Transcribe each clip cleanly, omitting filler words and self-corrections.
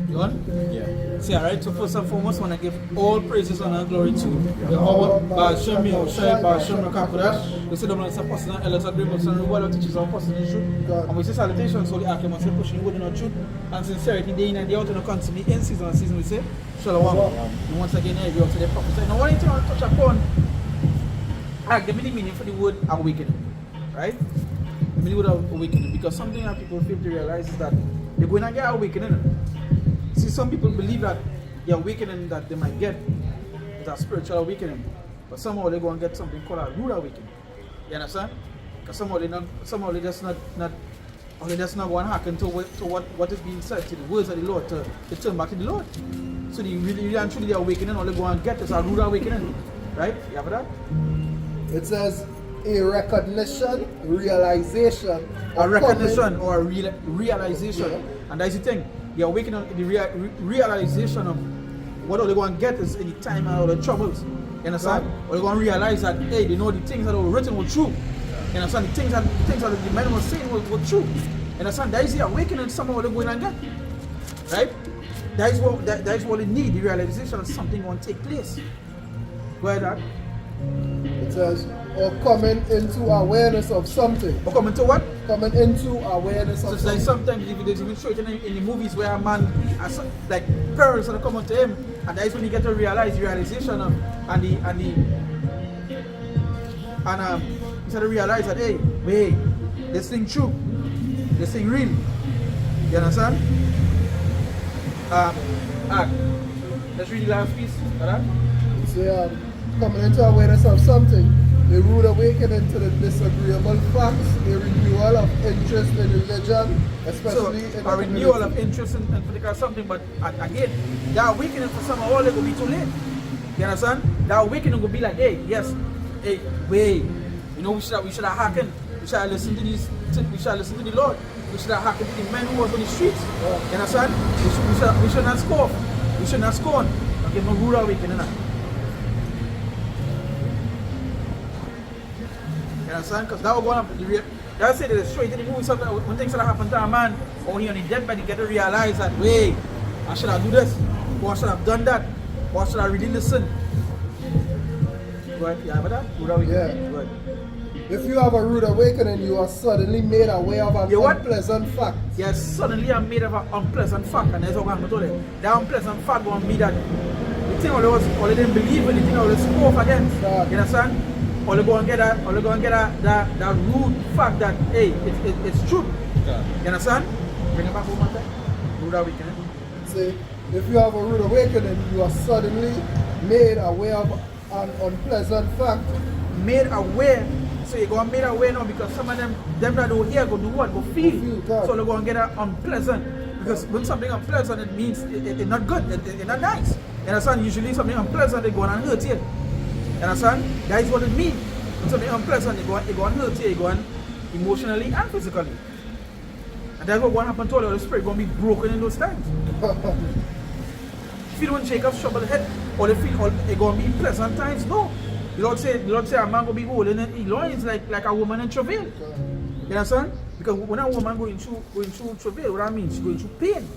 You want? Yeah. See, alright, so first and foremost, I want to give all praises and glory to Yahweh, Ba'ashem, Yahushai, Ba'ashem, Rakakodash. We say, Dominic, Apostle, and Elders, Agreement, Son, Reward, teachers, and Apostles in truth. And we say salutations, so the Ark, must say, pushing within our truth and sincerity, day in and day out, and constantly in season and season, we say, Shalom. And once again, here we are to the prophesy. Now, one thing I want to touch upon, give me the meaning for the word awakening, right? The meaning of awakening, because something that people fail to realize is that they're going to get awakening. See, some people believe that the awakening that they might get is a spiritual awakening, but somehow they're going to get something called a rude awakening. You understand? Because somehow they just not going to happen to what is being said, to the words of the Lord, to turn back to the Lord. So the really and truly the awakening, all they're going to get is a rude awakening, right? You have that? It says a recognition, realization, A recognition or a realization, yeah. And that's the thing. The awakening, the realization of what they're going to get is any time out of the troubles. You understand? Or they're going to realize that, hey, they know the things that were written were true. You understand? The things that the man was saying were true. You understand? That is the awakening somehow they're going to get. Right? That is what they need, the realization that something going to take place. Go ahead, Dad. It says, or coming into awareness of something. Or coming to what? Coming into awareness So of it's like something. sometimes they even show it in the movies where a man, like parents are coming to him, and that is when he get to realize the realization of he started to realize that, hey, wait, this thing true, this thing real. You understand? Let's read the last piece. Alright? So, coming into awareness of something, a rude awakening to the disagreeable facts, a renewal of interest in religion, especially in a renewal of interest in particular something, but again, that awakening for some all it will be too late. You understand? That awakening will be like, hey, yes, hey, wait, you know, we should have hearkened, we should have listened to we should have listened to the Lord, we should have hearkened to the men who was on the streets. You understand? We should not scoff, we should not scorn. Okay, no rude awakening. You understand? Because that will go on. That's it, it's straight in the movie. Sometimes when things that happen to a man, or when he's on the deathbed, he get to realize that, wait, I should have do this, or I should have done that, or I should have really listened. Right? You have that? Rude awakening. Yeah. Right. If you have a rude awakening, you are suddenly made aware of an unpleasant fact. Yes, suddenly I'm made of an unpleasant fact, and that's what I'm going to tell you. That unpleasant fact going to be that the thing all they didn't believe in, the thing all they spoke against. You understand? Or they go and get that rude fact that, hey, it's true. Yeah. You understand? Bring it back home one time. Rude awakening. See, if you have a rude awakening, you are suddenly made aware of an unpleasant fact. Made aware. So you're going to made aware now because some of them that don't hear go do what? Go feel. So they're going to get that unpleasant. Because when something unpleasant, it means it's not good. It's not nice. You understand? Usually something unpleasant, they go and hurt you. You understand? That is what it means. When something unpleasant, it go and hurt you, it go on emotionally and physically. And that's what happen to all the spirit going to be broken in those times. Feel when Jacob's troubled head, or they feel it going to be pleasant times? No. The Lord say a man going to be holding his loins like a woman in travail. You understand? Because when a woman going through travail, what that means? She's going through pain.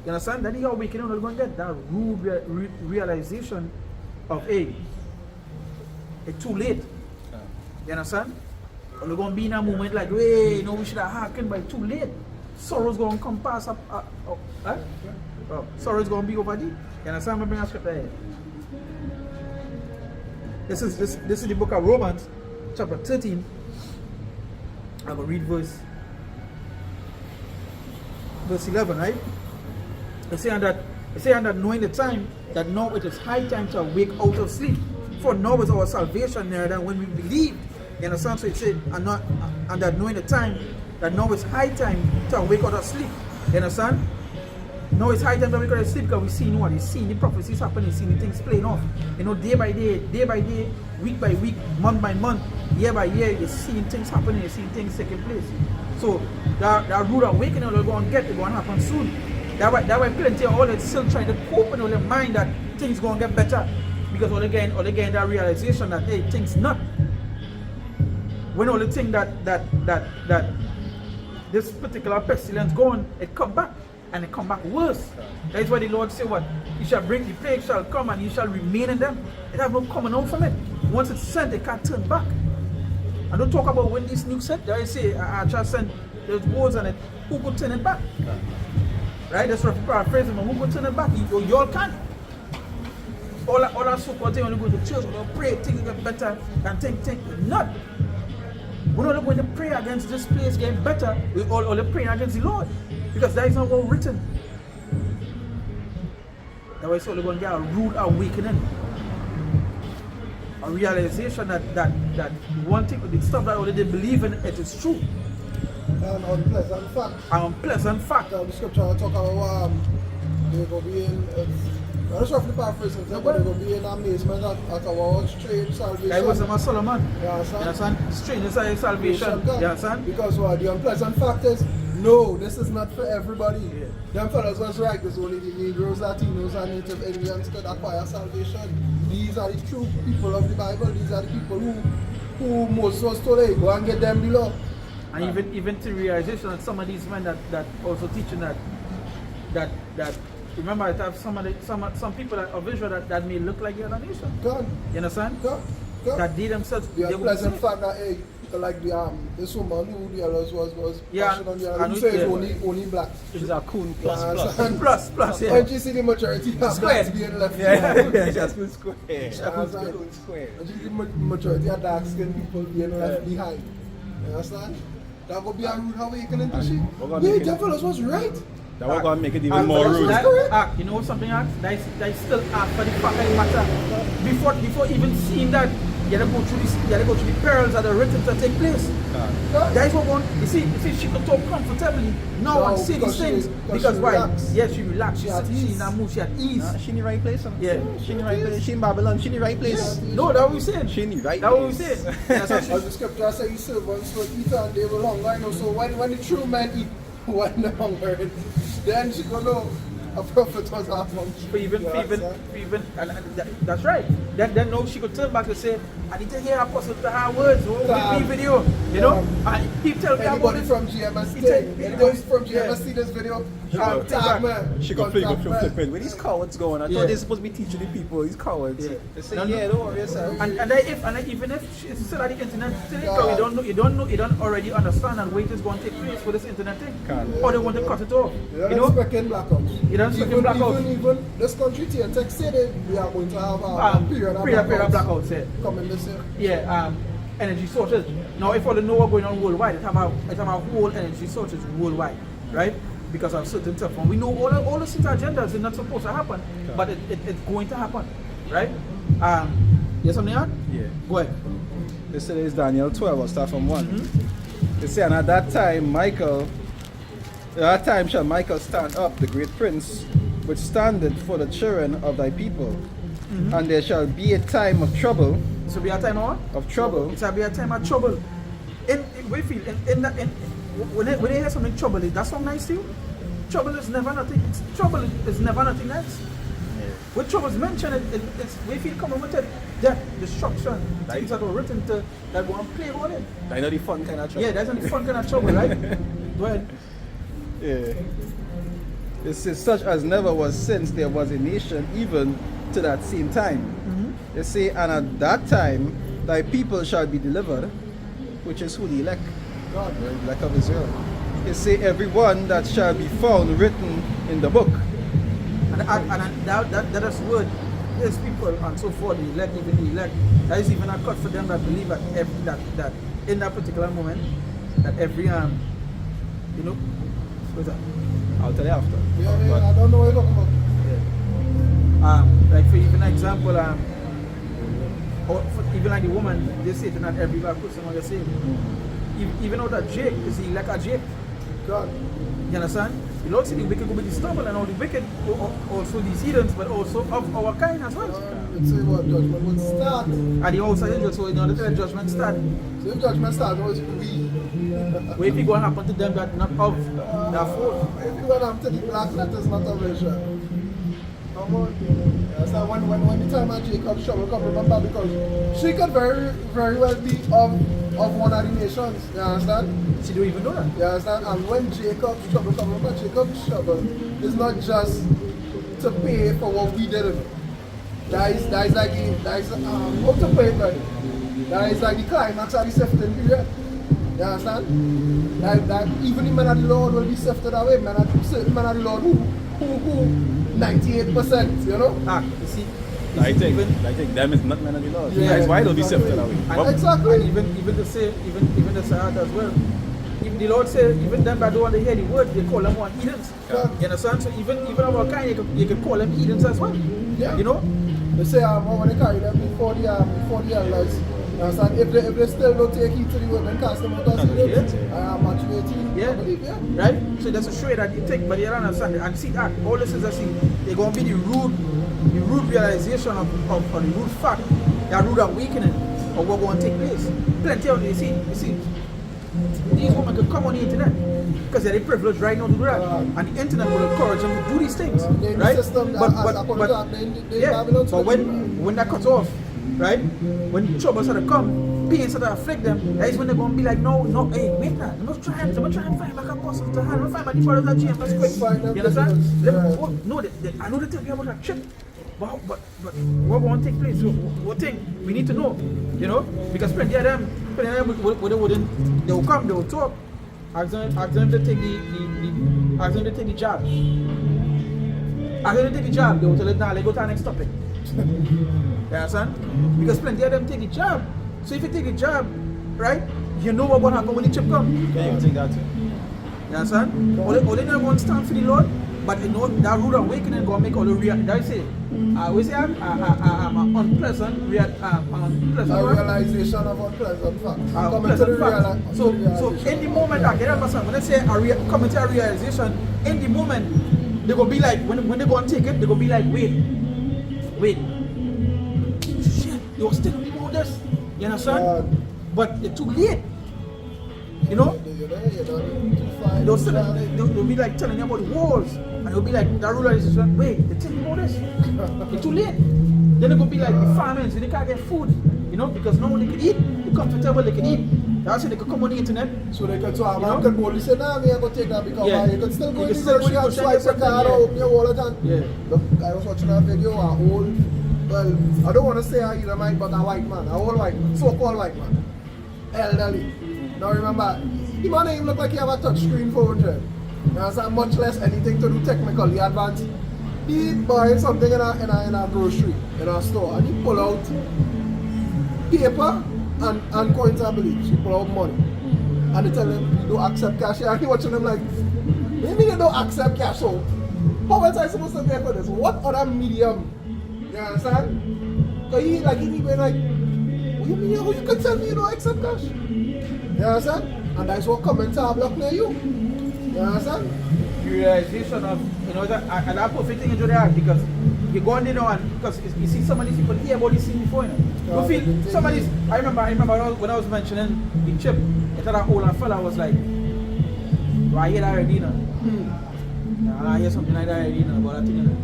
You understand? That is how we can only going to get that rude realization of, hey, it's too late. You understand? Or we're going to be in a moment like, hey, no, we should have hearkened, but it's too late. Sorrow's going to come past up. Sorrow's going to be over there. You understand? I'm going to bring a scripture here. This is the book of Romans, chapter 13. I will read verse 11, right? It's saying that knowing the time, that now it is high time to awake out of sleep. For now is our salvation nearer than when we believed. You understand? So it said, and that knowing the time, that now is high time to awake out of sleep. You understand? Now it's high time to awake out of sleep because we see what? We see the prophecies happening, see the things playing off. You know, day by day, week by week, month by month, year by year, you're seeing things happening, you're seeing things taking place. So that rude awakening we're going to get, it's going to happen soon. That why plenty of all that's still trying to cope in their mind that things going to get better. Because all again that realization that, hey, things not. When all the thing that this particular pestilence going, it come back. And it come back worse. That is why the Lord said what? He shall bring, the plague shall come and he shall remain in them. It have no coming out from it. Once it's sent, it can't turn back. And don't talk about when this nuke sent. There I say, I shall send those words on it. Who could turn it back? Right? That's what paraphrasing, but who could turn it back? You all can't. All that so-called thing, when you go to church, we don't pray, things get better, and think. Not. We're not going to pray against this place getting better. We're all praying against the Lord. Because that is not well written. That's why it's only going to get a rude awakening. A realization that one thing, the stuff that already they believe in, it is true. An unpleasant fact. An unpleasant fact. The scripture talk about they're going to be in, I'm not sure if the paraphrasing, but they're going to be in amazement at our strange salvation. That was my Solomon. You understand? Strange salvation. You understand? Because what the unpleasant fact is, no, this is not for everybody. Yeah. Them fellas was right, it's only the Negroes, Latinos, and Native Indians could acquire salvation. These are the true people of the Bible. These are the people who Moses was told, hey, go and get them below. And even to realization that some of these men that also teaching that remember I have some people that are visual that may look like the other nation. God. You understand? God. That they themselves The they unpleasant would fact that hey, like this woman who the others was yeah, passion on the other, who says only black. She's a coon plus, yeah. When she see the majority of Square. blacks being left Yeah, behind. just coon square. Coon Square. And she see the majority of dark skinned people being left behind. You understand? That would be a rude awakening to she. Yeah, that fellas was right. That was going to make it even more rude. You know something else? That is still after the fact of the matter. Before even seeing that, you gotta go through the perils that are written to take place. That is what one. You see, she could talk comfortably now and say these things because why? Yes, she relaxed. She in that mood. She at ease. She in the right place. Yeah, she in the right place. She in Babylon. She in the right place. No, that's what we said. She in the right place. That's what we said. As the scripture says, you servants will eat and they will hunger. You know, so when the true men eat, when they hunger, then she gonna know a prophet was half hungry. Even, and that's right. Then no, she could turn back and say, I need to hear Apostle to her words. Oh, video, you know. And he tell me about anybody it. from GMS.S.O.T.E. Anybody from GMS.S.O.T.E. this video? Tag man. She got flip where these cowards going. I thought they're supposed to be teaching the people. These cowards. Yeah. They say, don't worry yourself. And even if she's still at the internet today, you don't already understand and wait is going to take place for this internet thing. Or they want to cut it off. You know, expecting blackouts. You don't expect blackouts. Even this country TNTech said it, we are going to have a period of blackouts. Yeah. Coming this year. Yeah, energy sources. Now, if all the know what's going on worldwide, it have a whole energy sources worldwide, right? Because of certain stuff. And we know all the things agendas are not supposed to happen, but it's going to happen, right? You have something on? Yeah. Go ahead. This is Daniel 12, I'll start from 1. They say, and at that time shall Michael stand up, the great prince, which standeth for the children of thy people. And there shall be a time of trouble. It will be a time of what? Of trouble. It shall be a time of trouble. When they hear something trouble, that's so nice to you. Trouble is never nothing. Trouble is never nothing nice. When trouble is mentioned, it's we feel coming with it. Death, destruction, things that were written to that won't play on it. I know the fun kind of trouble. Yeah, that's not the fun kind of trouble, right? Go ahead. Yeah. It says, such as never was since there was a nation, even to that same time. They say, and at that time thy people shall be delivered, which is who the elect, God, the elect of Israel. They say, everyone that shall be found written in the book. And that is word. There's people and so forth, the elect, even the elect. That is even a cut for them that believe that in that particular moment, that every you know, what's that? I'll tell you after. Yeah, I don't know what you're talking about. Yeah. Like for even example, or for even like the woman, they say that not every black person what they say. Even though that Jake is the elect of Jake. God. You understand? The Lord said the wicked will be disturbed, and all the wicked also these heathens, but also of our kind as well. Let's say what judgment would start. And the outside angels, so in order to let judgment start. So if judgment starts, what is we? What if it going to happen to them that not of that fault? If it going to happen to the black letters, not of Israel. Come on. So when the time of Jacob's trouble come, remember, because she could very well be of of one of the nations. You understand? She don't even know that. You understand? And when Jacob's trouble comes, remember Jacob's trouble is not just to pay for what we did. That is like how to pay it, right? That is like the climax of the sifting period. You understand? That even the men of the Lord will be sifted away. Certain men of the Lord who 98%, you know? You see. I think them is not men of the Lord. Yeah, That's why they'll be exactly. sifted away. And, Exactly. and even the same, even the Sahara as well. Even the Lord said, even them that don't want to hear the word, they call them one heathens. Yeah. You understand? So even our kind, you can call them heathens as well. Yeah. You know? They say when they carry them before the elders. You understand? If they still don't take heed to the word, then cast them out of the Matthew 18. Yeah. I believe, yeah. Right? So that's a show that you take, but you don't understand. And see that all this is they're gonna be the root realization of the root fact, the root awakening of what going to take place. Plenty of you see, these women could come on the internet because they're privileged right now to do that, and the internet will encourage them to do these things, right? But when that cuts off, right? When trouble sort of come, pain sort of afflict them, that is when they're going to be like, no, hey, wait now, I'm going to try and find back apostles to hand, I'm going to find my new brothers and James, quick. You understand? No, I know they tell you about that trip. But what won't take place? What thing we need to know, you know? Because plenty of them they will come, they will talk. Ask them to take the job. Ask them to take the job. They will tell them, nah, let's go to the next topic. You understand? Because plenty of them take the job. So if you take the job, right, you know what's going to happen when the chip comes. Can you take that too? You understand? All they never want to stand for the Lord, but you know that rude awakening going to make all the real. That I say, we say I'm unpleasant, realization of unpleasant facts. Unpleasant facts. So in the moment, I get understand when I say coming to a realization, in the moment, they're going to be like, when they go and take it, they're going to be like, wait. Shit, you're still doing this. You understand? But it's too late. You know? They'll be like telling you about the walls. And they'll be like, that realization, wait, they tell you about this. It's too late. Then they're going to be like the famines, they can't get food. You know, because no one they can eat. They're comfortable, they can eat. That's why they can come on the internet. So they can talk, man can boldly say, nah, me I go take that because you can still go in the still grocery and swipe your card or open your wallet and look, I was watching a video, I don't want to say I either man, but a white man, a old white man, so-called white man, elderly. Now remember, the man ain't look like he have a touch screen phone, you understand? Much less anything to do technically advanced. He buying something in a grocery, in a store, and he pull out paper and coins, I believe. He pull out money. And they tell him, you don't accept cash. And he watching them like, maybe they don't accept cash. So, how else am I supposed to pay for this? What other medium? You understand? So he like, what do you mean? How you can tell me you don't accept cash? You understand? And that's what comments are blocked near you. You understand? The realization of, you know, that perfect thing you do that because you go on there now and because you see some of these people hear about this thing before, you know. You feel some of these, I remember when I was mentioning the chip, I thought that old fella was like, do I hear that already, you know? I hear something like that already, you know, about that thing, you know.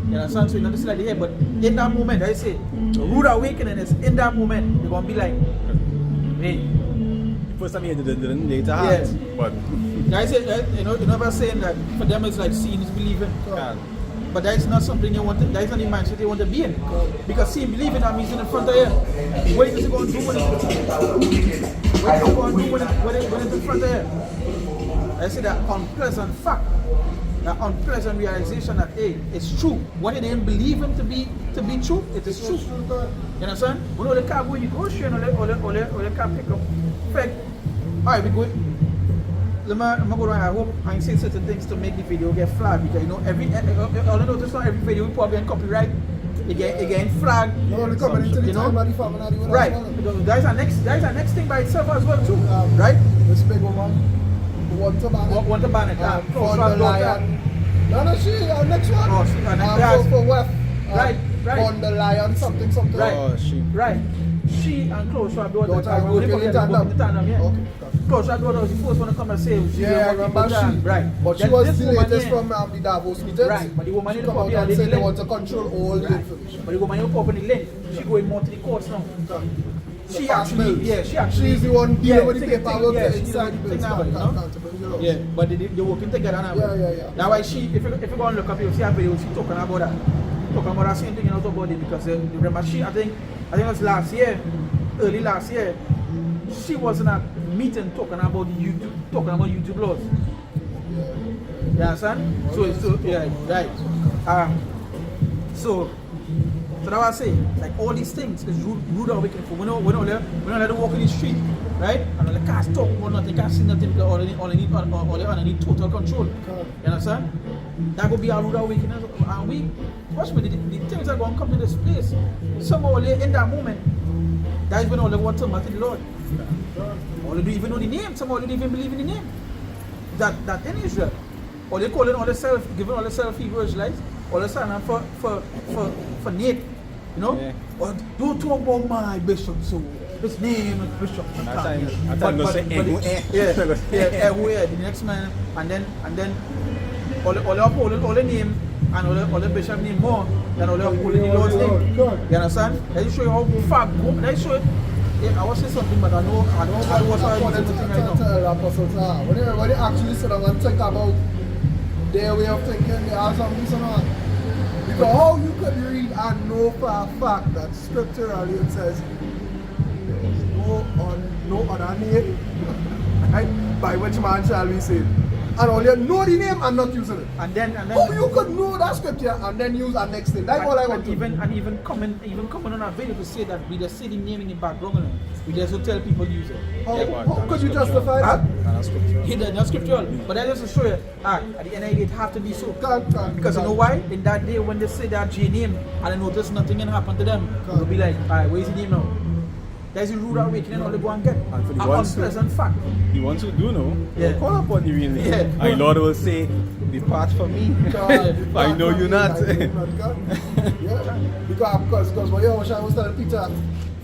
You understand? So you know, this is like the head, but in that moment, I say, the rude awakening is in that moment, you're going to be like, hey. First time you didn't later heart, but I say, you know, never saying that for them it's like seeing is believing. But that is not something you want to, that is not the mindset you want to be in. Because seeing believing that means in the front of you. What is it going to do when it's in front of you? I say that unpleasant fact, that unpleasant realization that hey, it's true. What they didn't believe him to be true, it is true. You understand? When all the car go, you go straight or the car pick up. Alright, we go. I'm going to I hope I'm saying certain things to make the video get flagged because you know all I notice on every video we probably in copyright it getting flagged. No, they coming into the you know? time of the family. Right. Because that is our next thing by itself as well too. Right? This big woman want to ban it. For the lion. No, she next one. Oh, she for WEF. Right. On the lion something. Right. oh she. Right. She and Close Rap daughter. Okay. Close Rap daughter was the first one to come and say I remember she. Right. But she was the latest from the Davos meetings. Right. But the woman in the come out and say they want to control all the information. But the woman in the link, she going more to the courts now. she actually, she's the one dealing with the taking paperwork she's inside the taking bills. over, you know? Yeah, but they're working together now. Yeah. That's why she, if you go and look up, you'll see her video, she talking about that. Talking about that same thing in about it because remember she, I think it was last year, early last year, she was in a meeting talking about YouTube laws. You understand? So yeah, right. So that's what I say. Like all these things is rude awakening for we don't let them walk in the street, right? And all the cars talk about nothing, can't see nothing because all they need total control. You understand? That would be our rude awakening. And we watch me, the things are going to come to this place. Somehow in that moment, that is when all they want to matter the Lord. All they don't even know the name, somehow they don't even believe in the name. That in Israel. Or they calling all themselves, giving all themselves Hebrew Israelites, all the sign for Nate, you know? Yeah. Or don't talk about my bishop, so his name is Bishop. The next man, and then all the name and all the bishop name more than all the Lord's name. You understand? Let me show you how far go. Let me show you. Yeah, I was saying something, but I know what I'm saying right now. When they actually sit down and think about their way of thinking, they have some reason on. Because how you could read and know for a fact that scripturally it says there is no other name, right? By which man shall we say? And all you know the name and not using it. And then how you could know that scripture and then use that next thing? That's all I want to do. And even coming on a video to say that we just say the name in the background, we just don't tell people to use it. How could you justify that? That's scriptural. But that just to show you, at the end of the day, it have to be so. Because you know why? In that day when they say that J name and they notice nothing can happen to them, they'll be like, alright, where's the name now? There's a rude awakening all they go and get. And for the unpleasant fact. The ones who do know, call upon the real name. Yeah. And Lord will say, depart from me. I know you not. Because when I was telling Peter,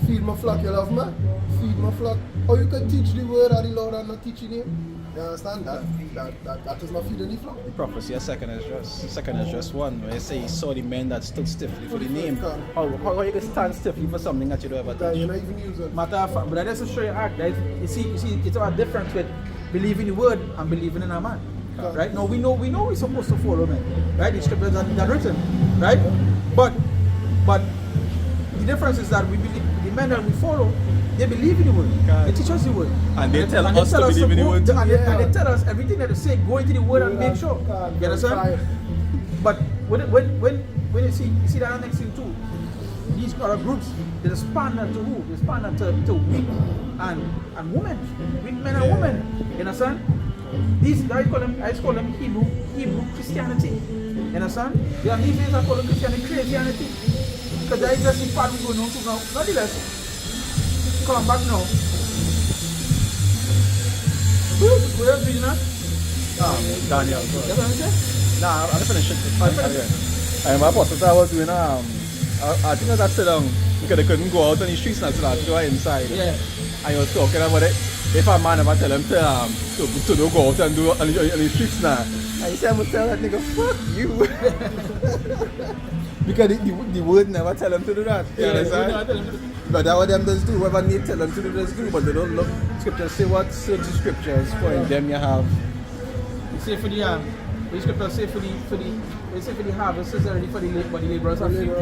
feed my flock, you love me? Feed my flock. How you can teach the word of the Lord and not teaching him? You understand that? That is not feeding the flock. The prophecy of second is just one, where it says he saw the men that stood stiffly for the name. How you can stand stiffly for something that you don't ever touch? You're not even using. Matter of fact, but that is to show you act. Right? You see, it's a difference with believing the word and believing in a man. Right? Now we know we're supposed to follow men. Right? The scriptures are written. Right? But the difference is that we believe the men that we follow. They believe in the word. They teach us the word. And they tell us to believe in the word. And they tell us everything that they say, go into the word and make sure. You understand? But when you see that next thing too, these are groups, they respond to who? They respond to weak and women. Weak men and women. You understand? These I call them Hebrew Christianity. You understand? There are these days I call them Christianity. Because that is just the part we go on to now. Nonetheless. Come back now. Where are you now? Daniel. That's what I'm saying? Nah, I'm finished. I'm apostle. I was doing I think that sit down because they couldn't go out on the streets now, so they go inside. Yeah. And you was talking about it. If a man ever tell him to don't go out and do on the streets now, and he said, I'm gonna tell that nigga, fuck you. Because the word never tell him to do that. You understand? But that's what them does do. Whoever need tell them to do this do, but they don't look. Scriptures say what certain scriptures for them you have. You say for the scriptures say for the harvest is already for the laborers are few.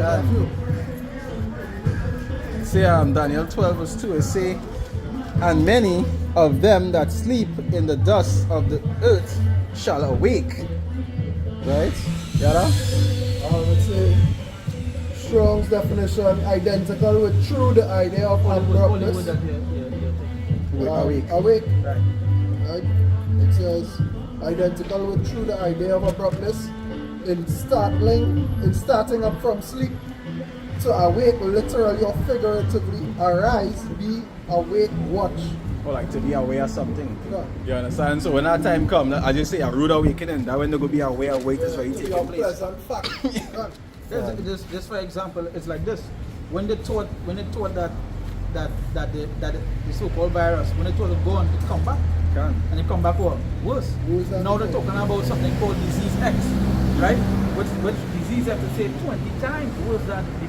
Say Daniel 12 verse 2 it say, and many of them that sleep in the dust of the earth shall awake. Right? Yada? I would say Strong's definition identical with true the idea of abruptness. Awake. Right. It says identical with true the idea of abruptness in starting up from sleep. To awake literally or figuratively, arise, be awake, watch. Or like to be aware of something. Yeah. You understand? So when that time comes, as you say, a rude awakening, that when they go be aware of wait is what you taking place. Just for example, it's like this. When they thought that the so-called virus, when they thought it gone, it come back. And it come back what? Worse. Now they're talking about something called disease X, right? Which disease X to say 20 times worse than the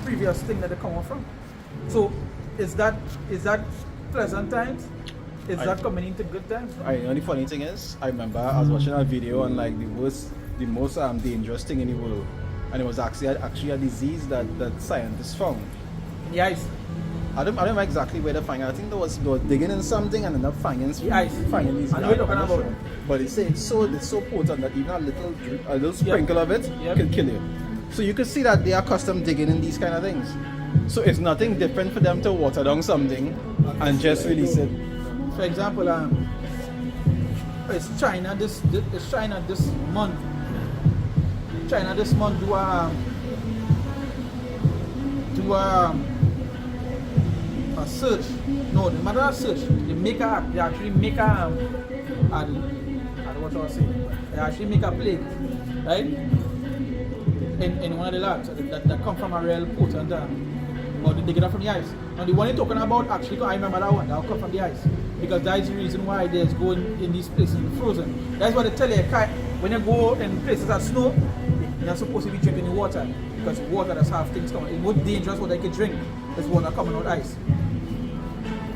previous thing that they come off from. So is that pleasant times? Is that coming into good times? You know the funny thing is, I remember I was watching a video on like the most dangerous thing in the world, and it was actually a disease that scientists found. In the ice. I don't know exactly where to find it. I think they was digging in something and ended up finding The ice. these. I know what you're talking about. But it's so potent that even a little sprinkle of it can kill you. So you can see that they are accustomed digging in these kind of things. So it's nothing different for them to water down something and just release it. For example, it's China this month. China this month do a search. No, the matter of search. They actually make a what I was saying. They actually make a plague, right? In one of the labs that come from a real potent or they get it from the ice. Now the one you're talking about actually, I remember that one, that'll come from the ice. Because that is the reason why there's going in these places frozen. That's what they tell you, when you go in places that snow, you're not supposed to be drinking the water. Because water does have things coming. It's more dangerous what they can drink is water coming out ice.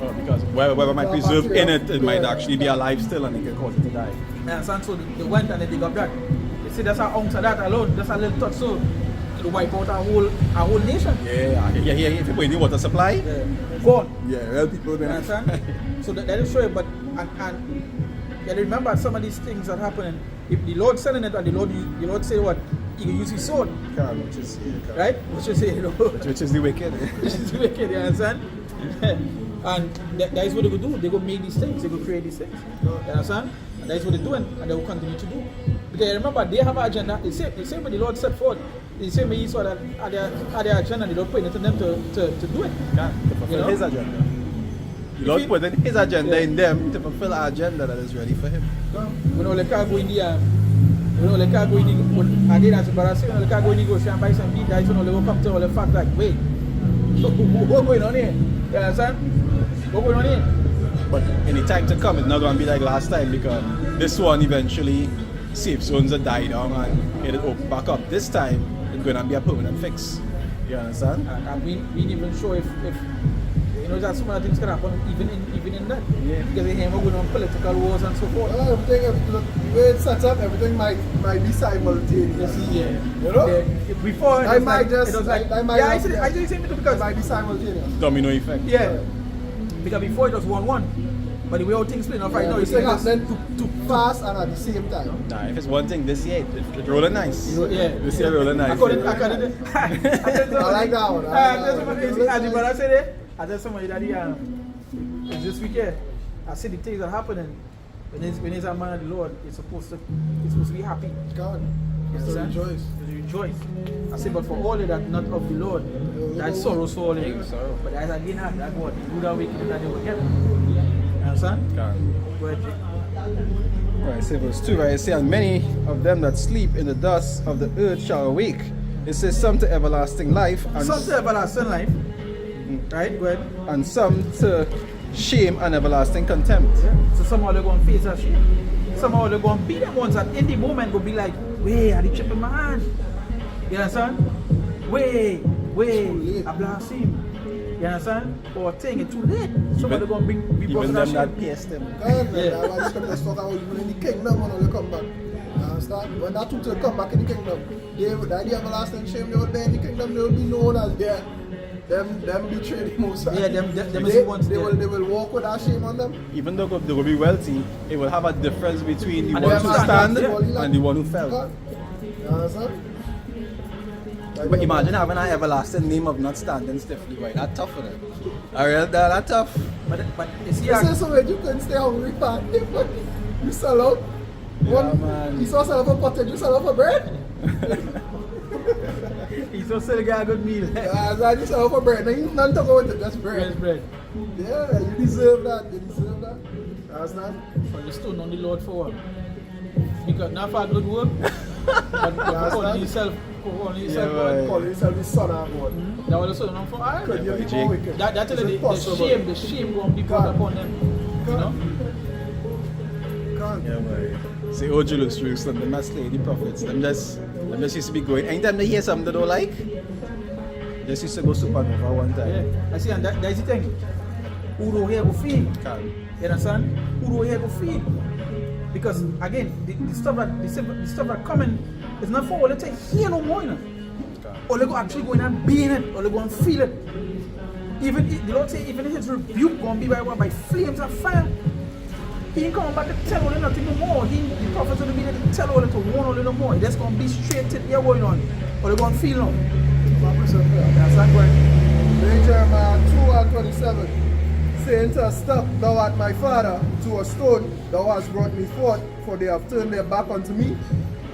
Oh, because whatever might preserve in it might actually be alive still and it can cause it to die. And so they went and they dig up that. They say that's an ounce of that alone, that's a little touch so to wipe out a whole nation. Yeah. If you put in the water supply, Gone. yeah, real people You understand? So that is show you, but and you remember some of these things that happen. If the Lord selling it and the Lord say what? He can use his sword. Which is Right? Which is which is the wicked. which is wicked, you understand? And that is what they go do. They go make these things, they go create these things. You understand? And that is what they're doing, and they will continue to do. Because remember, they have an agenda. The same way the Lord set forth. The same way he saw that at their agenda, the Lord put it to them to do it. Yeah, to fulfill his agenda. The Lord put in his agenda in them to fulfill our agenda that is ready for him. We know they can't go in the again as Barra said, they can't go in the grocery and buy some meat. That's when they will come to all the fact like, wait, so what's going on here? You understand? What's going on here? But in the time to come, it's not going to be like last time because this one eventually safe zones are died down and it'll open back up. This time, it's going to be a permanent fix. You understand? And we ain't even sure if you know that some of the things can happen even in that. Yeah. Because they ain't going on political wars and so forth. Well, the way it's set up, everything might be simultaneous. Yeah. You know? Yeah. Before I might just I say it because it might be simultaneous. Domino effect. yeah. Because before it was 1-1. But the way all things play now right now, it's it's happening too fast and at the same time. Nah, if it's one thing this year, it's rolling nice. Yeah. This year rolling nice. I like that one. I tell somebody that it's this weekend. I see the things that are happening. When it's a man of the Lord, it's supposed to be happy. God. You So understand? rejoice. To rejoice. I say, but for all of that not of the Lord, that's sorrow so all in. Sorrow. But as again, that what do that wicked that they will get. You understand? Go ahead, Jake. Right, so verse 2, right? It says, and many of them that sleep in the dust of the earth shall awake. It says, some to everlasting life, and Some to everlasting life. Right? Go ahead. and some to shame and everlasting contempt. So somehow they're going to face that shit. Somehow they're going to be the ones that in the moment go be like, wait, I did chip in my hand. You understand? Wait, I blaspheme. You understand? Or thing, it's too late. Somebody going to be brought to Even that them that shit. pierced them. God, man, Yeah. that's why this scripture talk about even in the kingdom when they come back. You understand? When that two will come back in the kingdom, they would die the everlasting shame, they would be in the kingdom, they will be known as them betray the most. Yeah, them is the ones they there. will walk with that shame on them. Even though they will be wealthy, it will have a difference between the And one them who stand, stand yeah. and the one who fell. God. You understand? But imagine having an everlasting name of not standing stiffly, right? That's tough for them. Alright, that's tough. But you see, You say so when you couldn't stay hungry, man. You sell out. Yeah, man. You saw sell out for pottage, you sell out for bread. he's so silly, get a good meal. You sell out for bread. Now you none talk about it, just bread. Bread. Yeah, you deserve that. You deserve that. You understand? For the stone on the Lord for what? Because not for good work, but calling yourself, Yeah, God. Call yourself the son of God. That was the son for all. Could you be Jake. more wicked? That's Is it the possible? shame won't be brought upon them. You know? Can't. Yeah, boy. Say, oh, Jerusalem, Jerusalem, them not slay the prophets. Them just used to be going. Anytime they hear something they don't like, Just used to go supernova one time. Yeah, I see, and that's the thing. Who do here go feed? You understand? Who do here go feed? Because again, the stuff that coming is not for all to hear no more, you know. Or they go actually go in and be in it, or they go and feel it. Even the Lord say, even if his rebuke gonna be by flames of fire, he ain't coming back to tell all nothing no more. The prophets gonna be there to tell all to warn all no more. That's gonna be straight to here going on, or they gonna feel now. That's not going. Jeremiah 2:27, saying to stop, thou art my father, to a stone thou hast brought me forth, for they have turned their back unto me,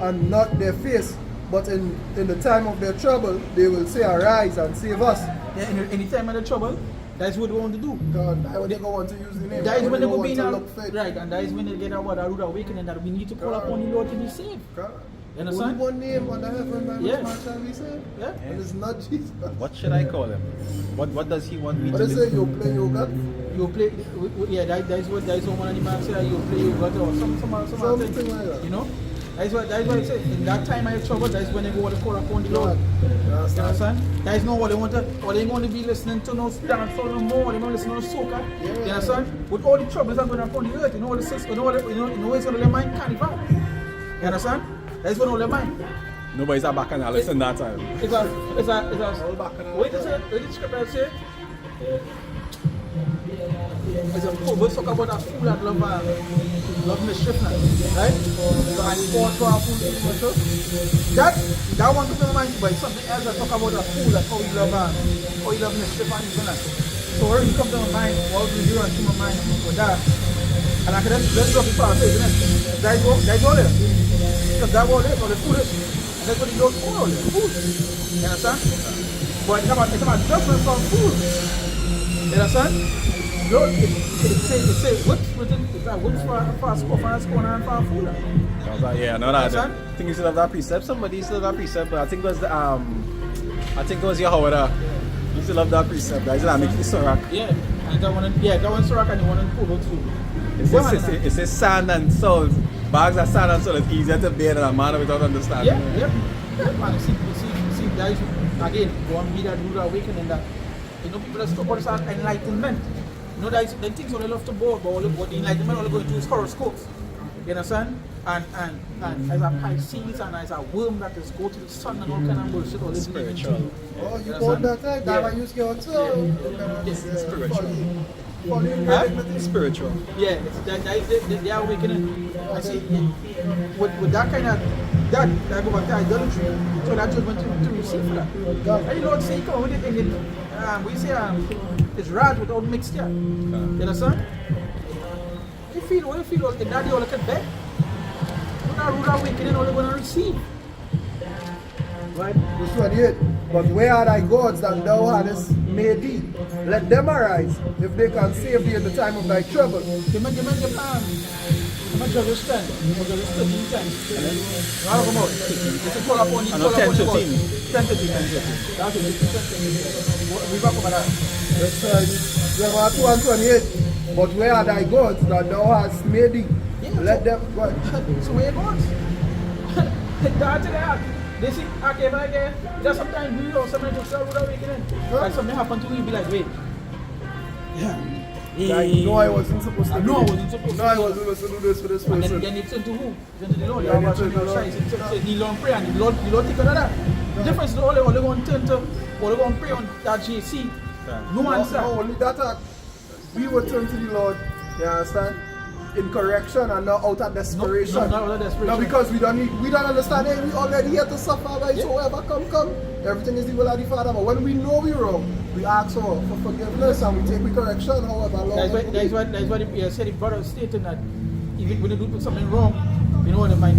and not their face. But in the time of their trouble, they will say, arise and save us. Yeah, in the time of the trouble, that's what they want to do. God, that's when they go want to use the name. That is when they go want be to in look fit. right, and that is when they get our rude awakening that we need to call upon the Lord to be saved. God. You understand? Only one name under heaven by Yes. which man shall be saved. Yeah. And it's not Jesus. What should I call him? What does he want me What to they do? say, you play yoga? You play, yeah, that is what one of the man said, you play yoga or some other Something thing. like that. You know? That is what he said. In that time of trouble, that is when they go to call upon the Lord. God. You understand? That is not what they want to, or they want to be listening to no dance or no more, they want to listen to soca. Yeah. You understand? With all the troubles that are going upon the earth, you know what it's going to let mind carnival. You understand? That is what all their mind. Nobody's a back and listen that time. It's a wait a second, wait the scripture say. It's a Proverbs talk about a fool that love mischief, right? So I fought for a fool in mischief. That one to my mind, but something else that talk about a fool that how he love mischief and his that. So when it comes to my mind, what we do to my mind for that. And I can just drop it far away, isn't it? That's all there. Because that was it, or the foolish. And that's what he goes for, the fool. You understand? But it's about judgment from fools. You understand? Lord, it says whips written, it's like whips for a scorner and for a fool. Yeah, no, that. I think you still have that precept. Somebody still have that precept, but I think it was your Howard. You still have that precept. That is that make it Sorak. Yeah, and that one Sorak and the one in Polo too. It says sand and salt. Bags of sand and salt is easier to bear than a man without understanding. Yeah. And you see, guys, again, go and be that rude awakening that, you know, people that talk about this enlightenment. You know, the things what they love to board, but what the enlightenment all going to do is horoscopes. You understand? And as a Pisces and as a worm that is go to the sun and all kind of bullshit. All this Spiritual. Oh, you bought that right? That one you scared too. Yes, Spiritual. Spiritual. Yeah, they are awakening. I see, with that kind of, that go back to idolatry, so that judgment to receive for that. And the Lord say, come with it in it, we say, it's rad without mixed here. You understand? What you feel, in that day all look at bed. What that rude awakening all they're going to receive. Right? Verse 28. But where are thy gods that thou hadst made thee? Let them arise, if they can save thee in the time of thy trouble. Give me Judges 10. Judges 13 times. Now come out. It's a call upon you. 10 to 13. 10 to 13. That's it. We back over that. Jeremiah 2:28. But where are thy gods that thou hast made thee? Yeah, Let them go. So where goes? That's it. They see, okay, but again, just sometimes we or something to start with awakening. Like something happened to me, be like, wait. Yeah. Like, no, I wasn't supposed to. No, I wasn't supposed to. No, I wasn't supposed to do this for this And person. then it's into who? It's into the Lord. Yeah, You have it's into the Lord. kneel and pray, and the Lord take care of that. The difference is all they're going to turn to, all they're going to pray on that JC. No answer. No, only that we will turn to the Lord, you understand? In correction and not out of desperation. No, not out of desperation. No, because we don't understand it. We already here to suffer, right? So whoever come. Everything is the will of the Father. But when we know we're wrong, we ask for forgiveness and we take the correction, however long. That's why the said the brother stating that even when you do something wrong, you know, they might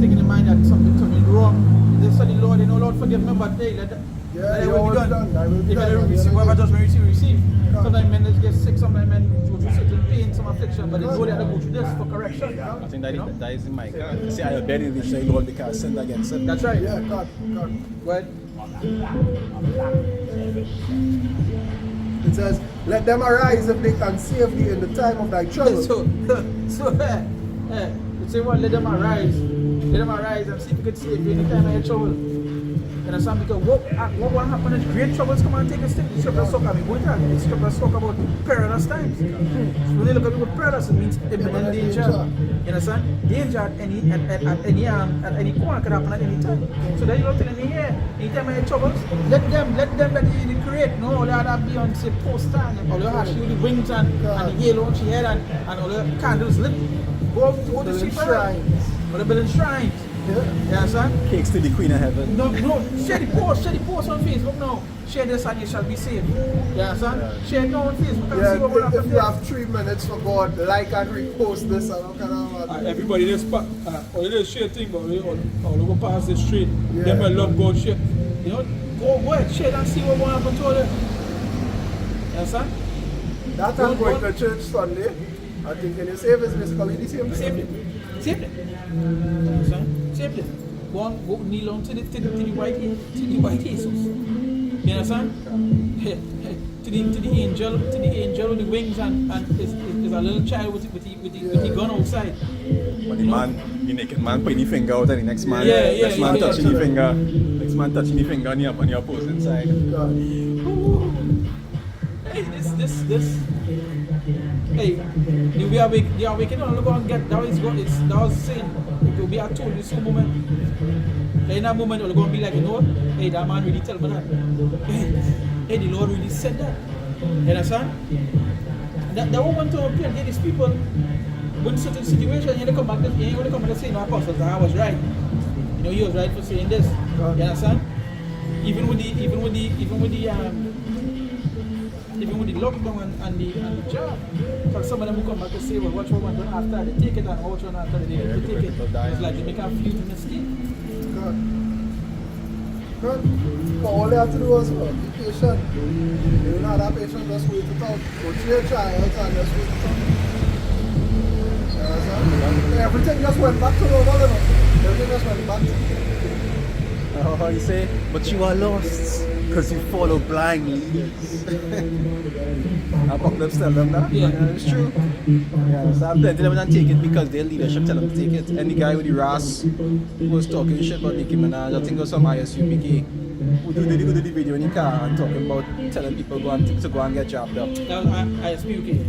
take in the mind that something wrong. They say the Lord, you know, Lord forgive me, but hey, let it will be done. If they receive whatever judgment receive. Sometimes men get sick, sometimes men go through certain pain, some affliction, but they know they have to go through this for correction. I think that is in my God. See, I obey in the Lord because I sinned against him. That's right. Yeah, God. But It says, let them arise if they can save thee in the time of thy trouble. so you say what? Let them arise and see if you can save you in the time of your trouble. You understand? Because what will happen is great troubles come and take a step. It's trouble talk. I mean, what it's trouble talk about perilous times. So when they look at people perilous, it means imminent danger. You understand? Danger at any corner can happen at any time. So then you're telling me here, anytime I have troubles, let them be create. No, all that Beyonce poster and all you have she the wings and the yellow on she head and all the candles lit. Go to the street shrines. Or the building shrines. Yeah. You understand? Cakes to the Queen of Heaven. No, share the post on Facebook now. Share this and you shall be saved. You understand? Yeah. Share it now on Facebook and see what will happen. If you have 3 minutes for God, like and repost this and all kind of everybody just all they share thing, but all go past the street. Yeah. Them will love God share. You know, go ahead, share and see what will happen to them. You understand? That time going to church Sunday, I think when you save is basically the same thing. Safely. Safely. Go kneel on to the white Jesus. You understand? To the angel with the wings and is a little child with the gun outside. But the naked man putting the finger out and the next man touching the finger. Next man touching the finger on your opposing side. Hey, this. Hey, we are waking up and go and get that was saying. It will be a told you some moment. In that moment, you're going to be like, you know, hey, that man really tell me that. Hey, the Lord really said that. You understand? That woman told me, these people, when certain situation, you ain't going to come back and say, no, apostles, I was right. You know, he was right for saying this. You understand? Even with the lockdown and the job. For some of them who come back and say, well, watch what one done after they take it and watch one after they take it. It's like they make a few mistakes. Good. But all they have to do is be patient. You're not that patient, just wait it out. Go to your trials and just wait it out. Everything just went back to normal. Everything just went back to how you say? But you are lost because you follow blind leaders. Apocalypse tell them that? Yeah, it's true. Yeah, so I'm plenty of them don't take it because their leadership tell them to take it. And the guy with the ras who was talking shit about Nicki Minaj, I think it was some ISUPK, who did the video in the car and talking about telling people to go and get jobbed up. That was ISUPK.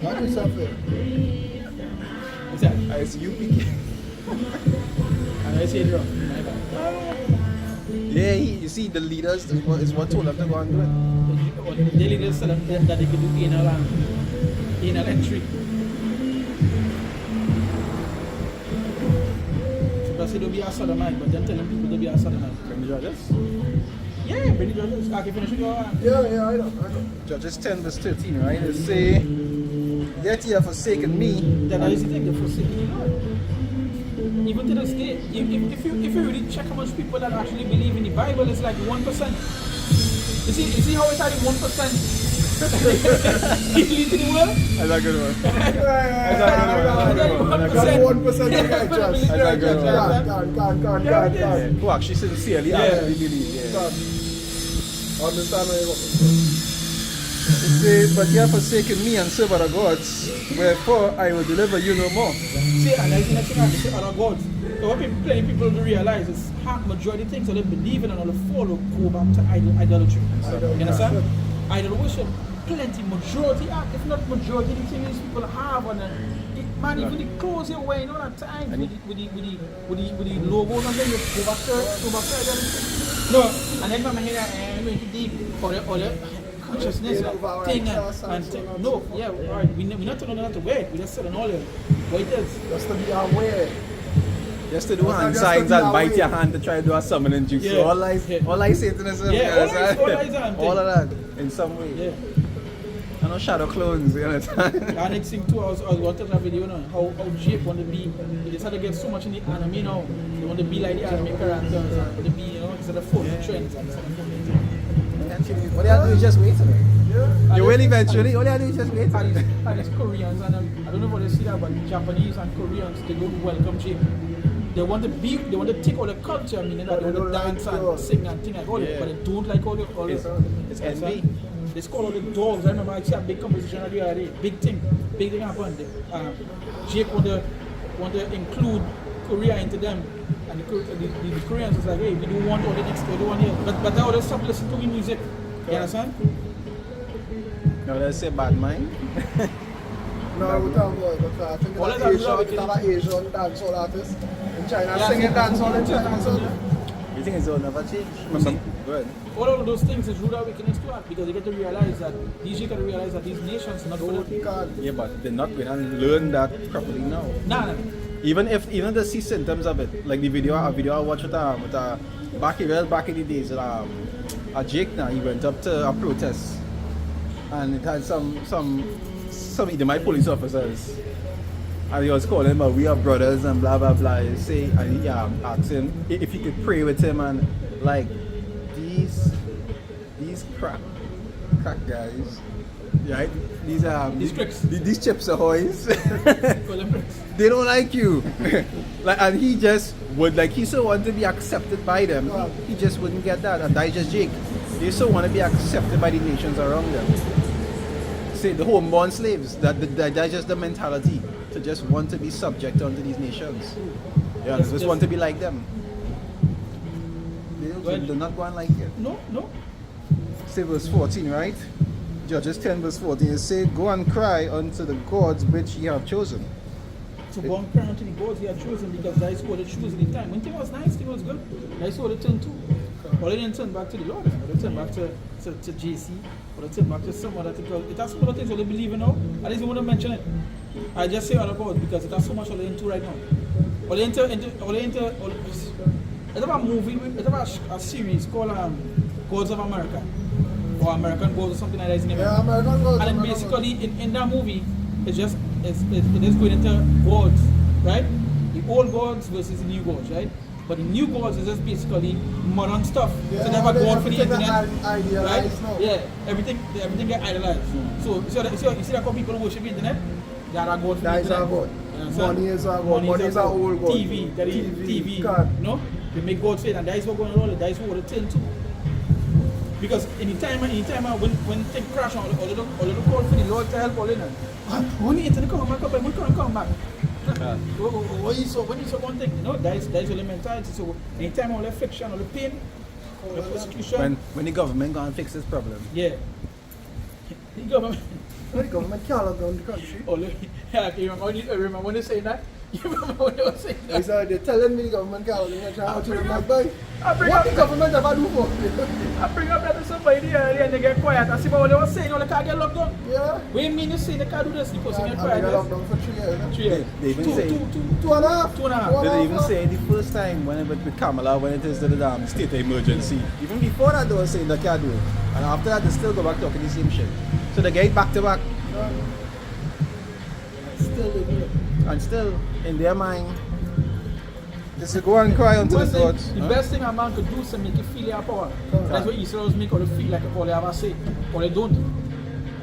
What is up there? What's that? ISUPK. I say it wrong. Yeah, you see, the leaders is what told them to go and do it. The leaders tell them that they could do anal entry. So say don't be a sodomite, but then telling people to be a sodomite. Bring the judges? Yeah, bring the judges. I can finish with your Yeah, I know. Judges 10 verse 13, right? They say, yet ye have forsaken me. Then I used to think they're forsaking the Lord. Even to this day, if you really check how much people that actually believe in the Bible, it's like 1%. You see how it's adding 1% lead to the world? That's a good one. That's 1%. Who actually sincerely actually believe. Understand where you're going. It says, but ye have forsaken me and serve other gods, wherefore I will deliver you no more. See, and I think I say other gods. So what people don't realize is half majority of things that they believe in and all the follow go back to idolatry. You understand? Idol worship. Plenty, majority, if not majority, the things people have on man, even the clothes you're wearing all that time with the logos and then you over no, and then come here and going to deep or the consciousness thing and no, yeah, right. We're not telling them to wear it, we're just telling all of them what it is. Just to be aware. Just to do hand signs and bite your hand to try to do a summoning juice. So all I say to this all of that in some way. Yeah. I know shadow clones, you understand? And next thing too, I was watching that video, you know, how Jake want to be, they decided to get so much in the anime now. They want to be like the anime characters, and want to be, you know, instead of following trends and stuff. What they have to do is just wait. Yeah. You will eventually, all you have to do is just wait. And it's Koreans, and I don't know if they see that, but Japanese and Koreans, they don't welcome Jake. They want to take all the culture, meaning that they want to dance and sing and things like all that, but they don't like all the it's envy. They call all the dogs. I remember I see a big conversation the other day. Big thing happened. Jake want to include Korea into them. And the Koreans was like, hey, we don't want all the next 21 years. But I always stop listening to the music. You understand? No, let's say bad mind. No, we talk about it, but I think All it's of an that Asian dancehall artist in China Yeah, singing dancehall in yeah. China. So, You think it's all never change? See, Go ahead. all of those things is rude awakenings to us because you get to realize that DJ got to realize that these nations are not for the God. Yeah, but they're not going to learn that properly now. Nah. Even they see symptoms of it, like a video I watched with back in the days, a Jake now, he went up to a protest and it had some my police officers and he was calling him we are brothers and blah blah blah. He say and he asked him if he could pray with him and like these crack guys, right? These Chips Ahoy's. They don't like you. Like, and he just would like he so want to be accepted by them. He just wouldn't get that. And that's just Jake. They so want to be accepted by the nations around them. Say the homeborn slaves. That's just the mentality to just want to be subject unto these nations. Yeah, they just want to be like them. They're not going like it. No. Say verse 14, right? Judges 10 verse 14. It say, go and cry unto the gods which ye have chosen. So go and cry unto the gods he had chosen because that is what they choose in the time. When thing was nice, thing was good. That is what they turned to. Or they didn't turn back to the Lord. Or they turn back to JC. Or they turn back to some other thing. It has some other things that they believe in now. I didn't even want to mention it. I just say all about it because it has so much all they into right now. Or they into it's about a movie, it's about a series called Gods of America. Or American Gods or something like that. Isn't it? Yeah, American Gods. And then basically in that movie, it is going into gods, right? The old gods versus the new gods, right? But the new gods is just basically modern stuff. Yeah, so they have a god for the everything internet, idealized right? now. Yeah, everything get idolized. So you see that how people worship the internet? They are a god for That the is internet. our God. You understand? Money is our God. Money is our old God. TV, that is TV. God. No, they make God say and that is what going on. That is what they turn to. Because anytime when things crash on, or they call for the Lord to help all in, when the internet come back up, and we can't come back. When you saw one thing, you know, that is the mentality. So anytime all the affliction, all the pain, all the persecution. When the government gonna fix this problem. Yeah. The government. The government can't lock down the country. You remember when they say that? You remember when they were saying that? So they're telling me the government can't lock down the country. I'm like, boy, I bring what up- the government ever do for? I bring up that to somebody earlier and they get quiet. I see what they were saying, they can't get locked down. Yeah. What do you mean you say they can't do this? The person get I quiet. got locked down for 3 years. huh? 3 years. They even say- 2.5. 2.5. Did they even say the first time when it with Kamala when it is the state of emergency? Even before that they were saying they can't do it. And after that they still go back talking the same shit. So they get back to back. Still they do it. And still in their mind is to go and cry unto the gods. The best thing a man could do is to make you feel your power. That's what Israelites make all they feel like all they have a say. Or they don't.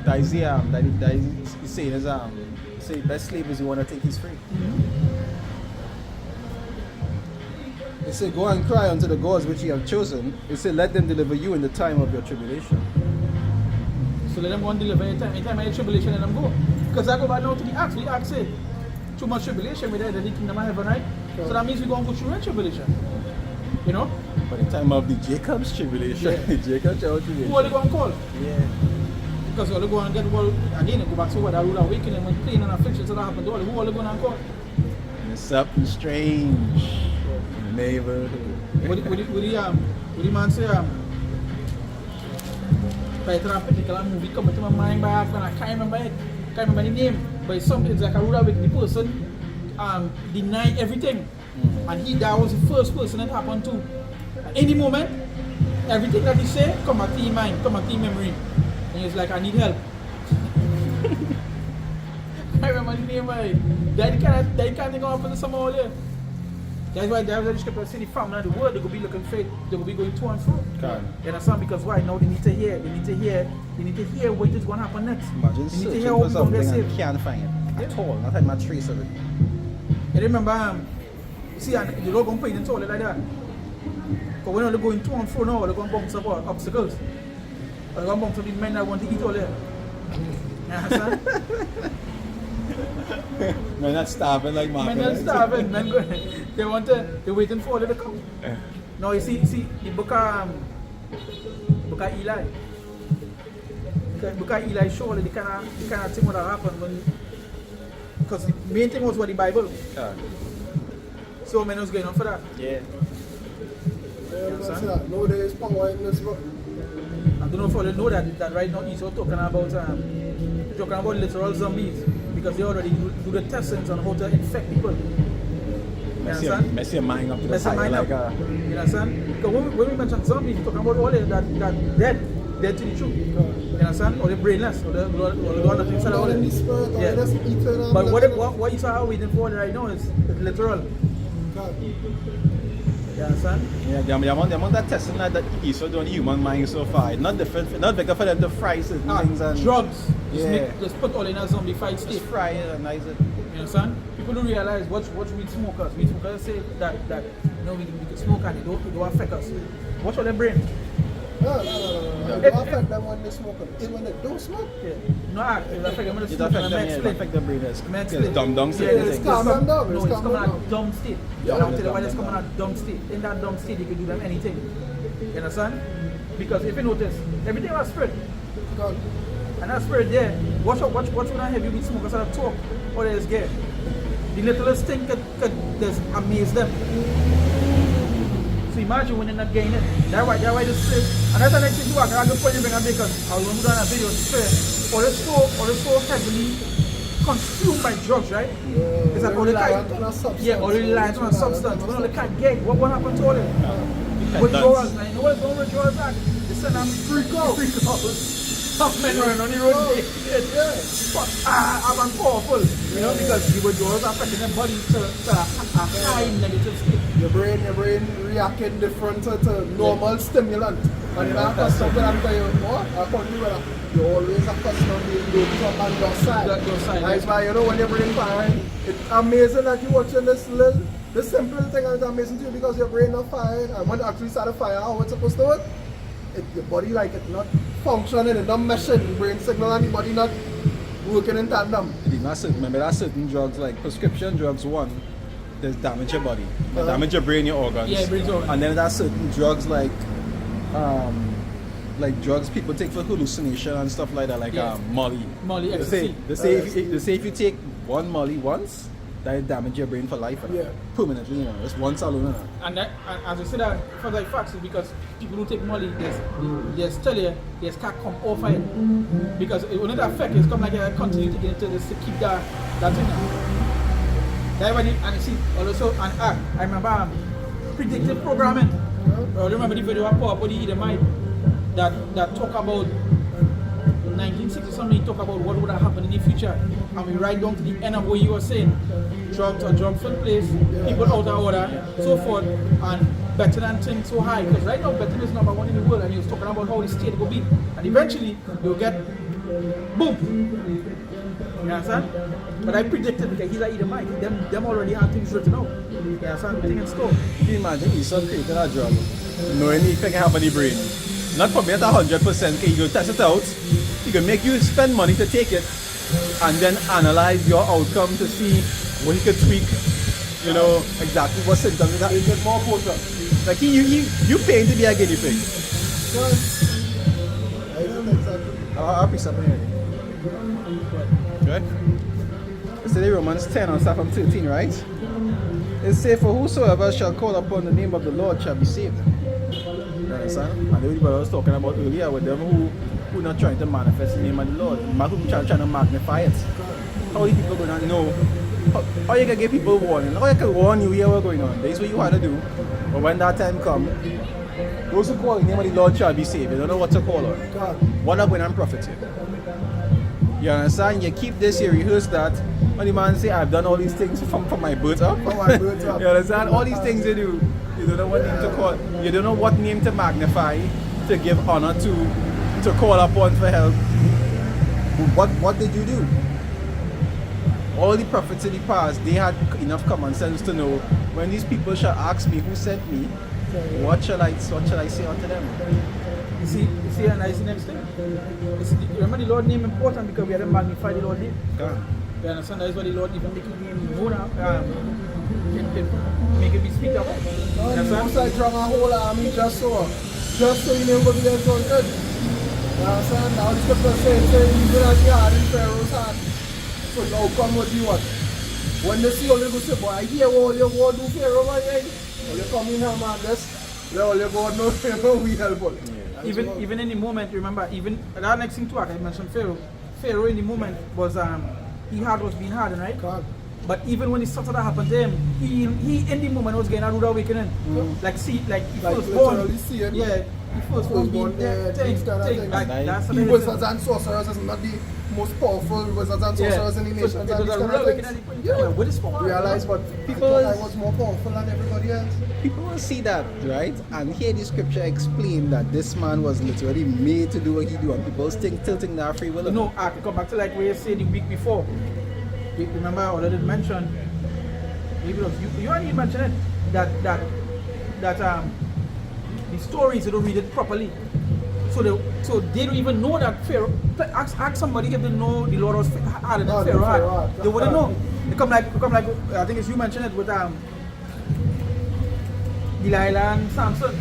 That is the that is saying is say best slave is you want to take his free. They say go and cry unto the gods which you have chosen. They say let them deliver you in the time of your tribulation. So let them go and deliver anytime any tribulation, let them go. Because I go back now to the Acts say, too much tribulation with the kingdom of heaven, right? So that means we're going to go through a tribulation. You know? But in time of the Jacob's tribulation, Yeah. Jacob's tribulation. Who are they going to call? Yeah. Because all they go and get, well, again, go back to what that rude awakening when pain and affliction so that happened to all. Who are they going to call? There's something strange in the neighborhood. What the man say, by a particular movie come to my mind by accident, I can't remember it. Can't remember the name, but it's something. It's like a rude awakening. The person denied everything, and that was the first person that happened to. At any moment, everything that he said come back to your mind, come back to your memory, and he's like, I need help. I remember the name, right? That can't think of somehow there. That's why the scripture say the family of the world they will be looking for it, they will be going to and fro. You understand? Because why? Now they need to hear what is going to happen next. Imagine They need to searching hear for what we're going to something get and saved. can't find it at all. Not having a trace of it. You remember, see, you're not going to pay them toilet like that. Because when they're going to and fro now, they're going to bump some obstacles. They're going to bump some men that want to eat all there. You understand? Men not starving like Mark. Men not starving. Men go, they're waiting for all to come. No, you see, the book of Eli. The book of Eli show the kind of thing what happened when, because the main thing was what the Bible. So men was going on for that. Yeah. No, there is power in this book. I don't know if you know that right now he's also talking about literal zombies because they already do the testings on how to infect people. You understand? Mess your mind up to the Mess your side mind like up. You understand? Because when we mention zombies, we're talking about all that dead to the truth. You understand? Or the brainless, or the one that inside all in the spirit, or yeah. just eternal. But what you are waiting for right now is literal. God. You understand? yeah, the amount that testing that is so doing human mind so far. It's not different, not better for them to fry certain things and drugs. Yeah. Just put all in a zombie fight state. just fry it and nice it. You understand? People don't realize what weed smokers. Weed smokers say that you know we can smoke and it don't affect us. Watch all their brain. No. It don't affect them when they smoke. It's when they don't smoke. Yeah. No, it affect them when they It smoke. affect them, And yeah, it explain. affect the brain. It's Explain. dumb Yeah, certain it's things. calm them down. No, It's it's calm coming them out down. dumb state. Yeah, I'll tell it's you why dumb, it's coming dumb. out dumb state. In that dumb state, you can do them anything. You understand? Because if you notice, everything was spirit. God. And that spirit there, watch when I have you with smokers that talk or there's gay. The littlest thing could just amaze them. So imagine when they're not getting it. That's why this place. And that's the next thing you are. I'm going to point you bring a because I will do a video to say, or it's so heavily consumed by drugs, right? Yeah, It's like all the reliant on a substance. yeah, or reliant on a substance. When all they can't get, what happened to all them? Withdrawals, man. You know what's going on withdrawals back? They send them freak out. Tough men running on the road. But I'm powerful. You know, because the withdrawals are affecting their body to a high negative state. Your brain reacting different to normal stimulant. And you're not accustomed to that because you're always accustomed to being up on your side. Your side, That's yeah. why you know when your brain firing, it's amazing that you're watching this simple thing and it's amazing to you because your brain not firing. And when it actually started firing, how it's supposed to work, your body like it's not functioning, it's not meshing, brain signal and the body not working in tandem. Remember that certain drugs like prescription drugs there's damage your body, damage your brain, your organs. Yeah, brain organs. And then there's certain drugs like drugs people take for hallucination and stuff like that, like Yeah. Molly. Molly, ecstasy. They say if you take one Molly once, that will damage your brain for life. Yeah. Permanently, you know. It's once alone. And as I said that for like facts is because people who take Molly, there's tell you there's can't come off it. Because it will not affect it's come like I continue to get into this to keep that thing. That's why and you see also and I remember predictive programming. I remember the video I put up with the mind that talk about 1960 something, talk about what would have happened in the future, and we right down to the end of what you were saying. Drugs in place, people out of order, so forth, and better than things so high. Because right now, better is number one in the world, and he was talking about how the state will be, and eventually you'll get boom. You understand? But I predicted because he's like Edomite. Them already have things written out. You understand? Everything in store. Can you imagine Esau creating a drug, knowing if it can happen in the brain? Not probably at 100%, okay, you test it out. He can make you spend money to take it and then analyze your outcome to see what he could tweak, you know, exactly what symptoms that It's more potent. like you paying to be a guinea pig. Exactly. I'll pick something here. Right? It's in Romans 10 and start from 13, right? It says, for whosoever shall call upon the name of the Lord shall be saved. You understand? And the what I was talking about earlier with them who not trying to manifest the name of the Lord, who trying to magnify it. How are you people going to know? How you can give people warning? How you can warn you here what's going on? This is what you want to do. But when that time comes, those who call the name of the Lord shall be saved. You don't know what to call on. God. What up when I'm propheting? You understand? You keep this, you rehearse that. When the man say, I've done all these things from my birth up. From my birth up. You understand? All these things you do. You don't know what name to call. You don't know what name to magnify, to give honor to call upon for help. What did you do? All the prophets in the past, they had enough common sense to know when these people shall ask me who sent me, what shall I say unto them? You see, and I see next thing. Remember the Lord name important because we have to magnify the Lord name. God. You understand? That is why the Lord even make him know that, make it be speak up. You understand? Most I drunk a whole army just so you never go to the good. You understand? Now the scripture says, even as you are in Pharaoh's heart. So the outcome would be what? When they see all you go say, boy, I hear what you go do Pharaoh, man. All you come in here, man, that's all you go no we help. Even in the moment, remember, even that next thing too, I mentioned Pharaoh. Pharaoh in the moment was he had was being hardened, right? God. But even when it started to happen to him, he in the moment was getting a rude awakening. Like he first born. See him. Yeah, he first born there, things kind of thing. That's He wizards and sorcerers is not the most powerful wizards and sorcerers in the nation. So it was a rude awakening. Yeah, with his power. Realize, but People I was more powerful than everybody else. People will see that, right? And hear the scripture explain that this man was literally made to do what he do, and people still think they're free will. No, I can come back to like where you said the week before. Remember, I already mentioned, maybe it was you already mentioned it, that the stories, they don't read it properly. So they don't even know that Pharaoh. Ask somebody if they know the Lord was harder than Pharaoh had. They wouldn't know. They come like I think it's you mentioned it with Delilah and Samson.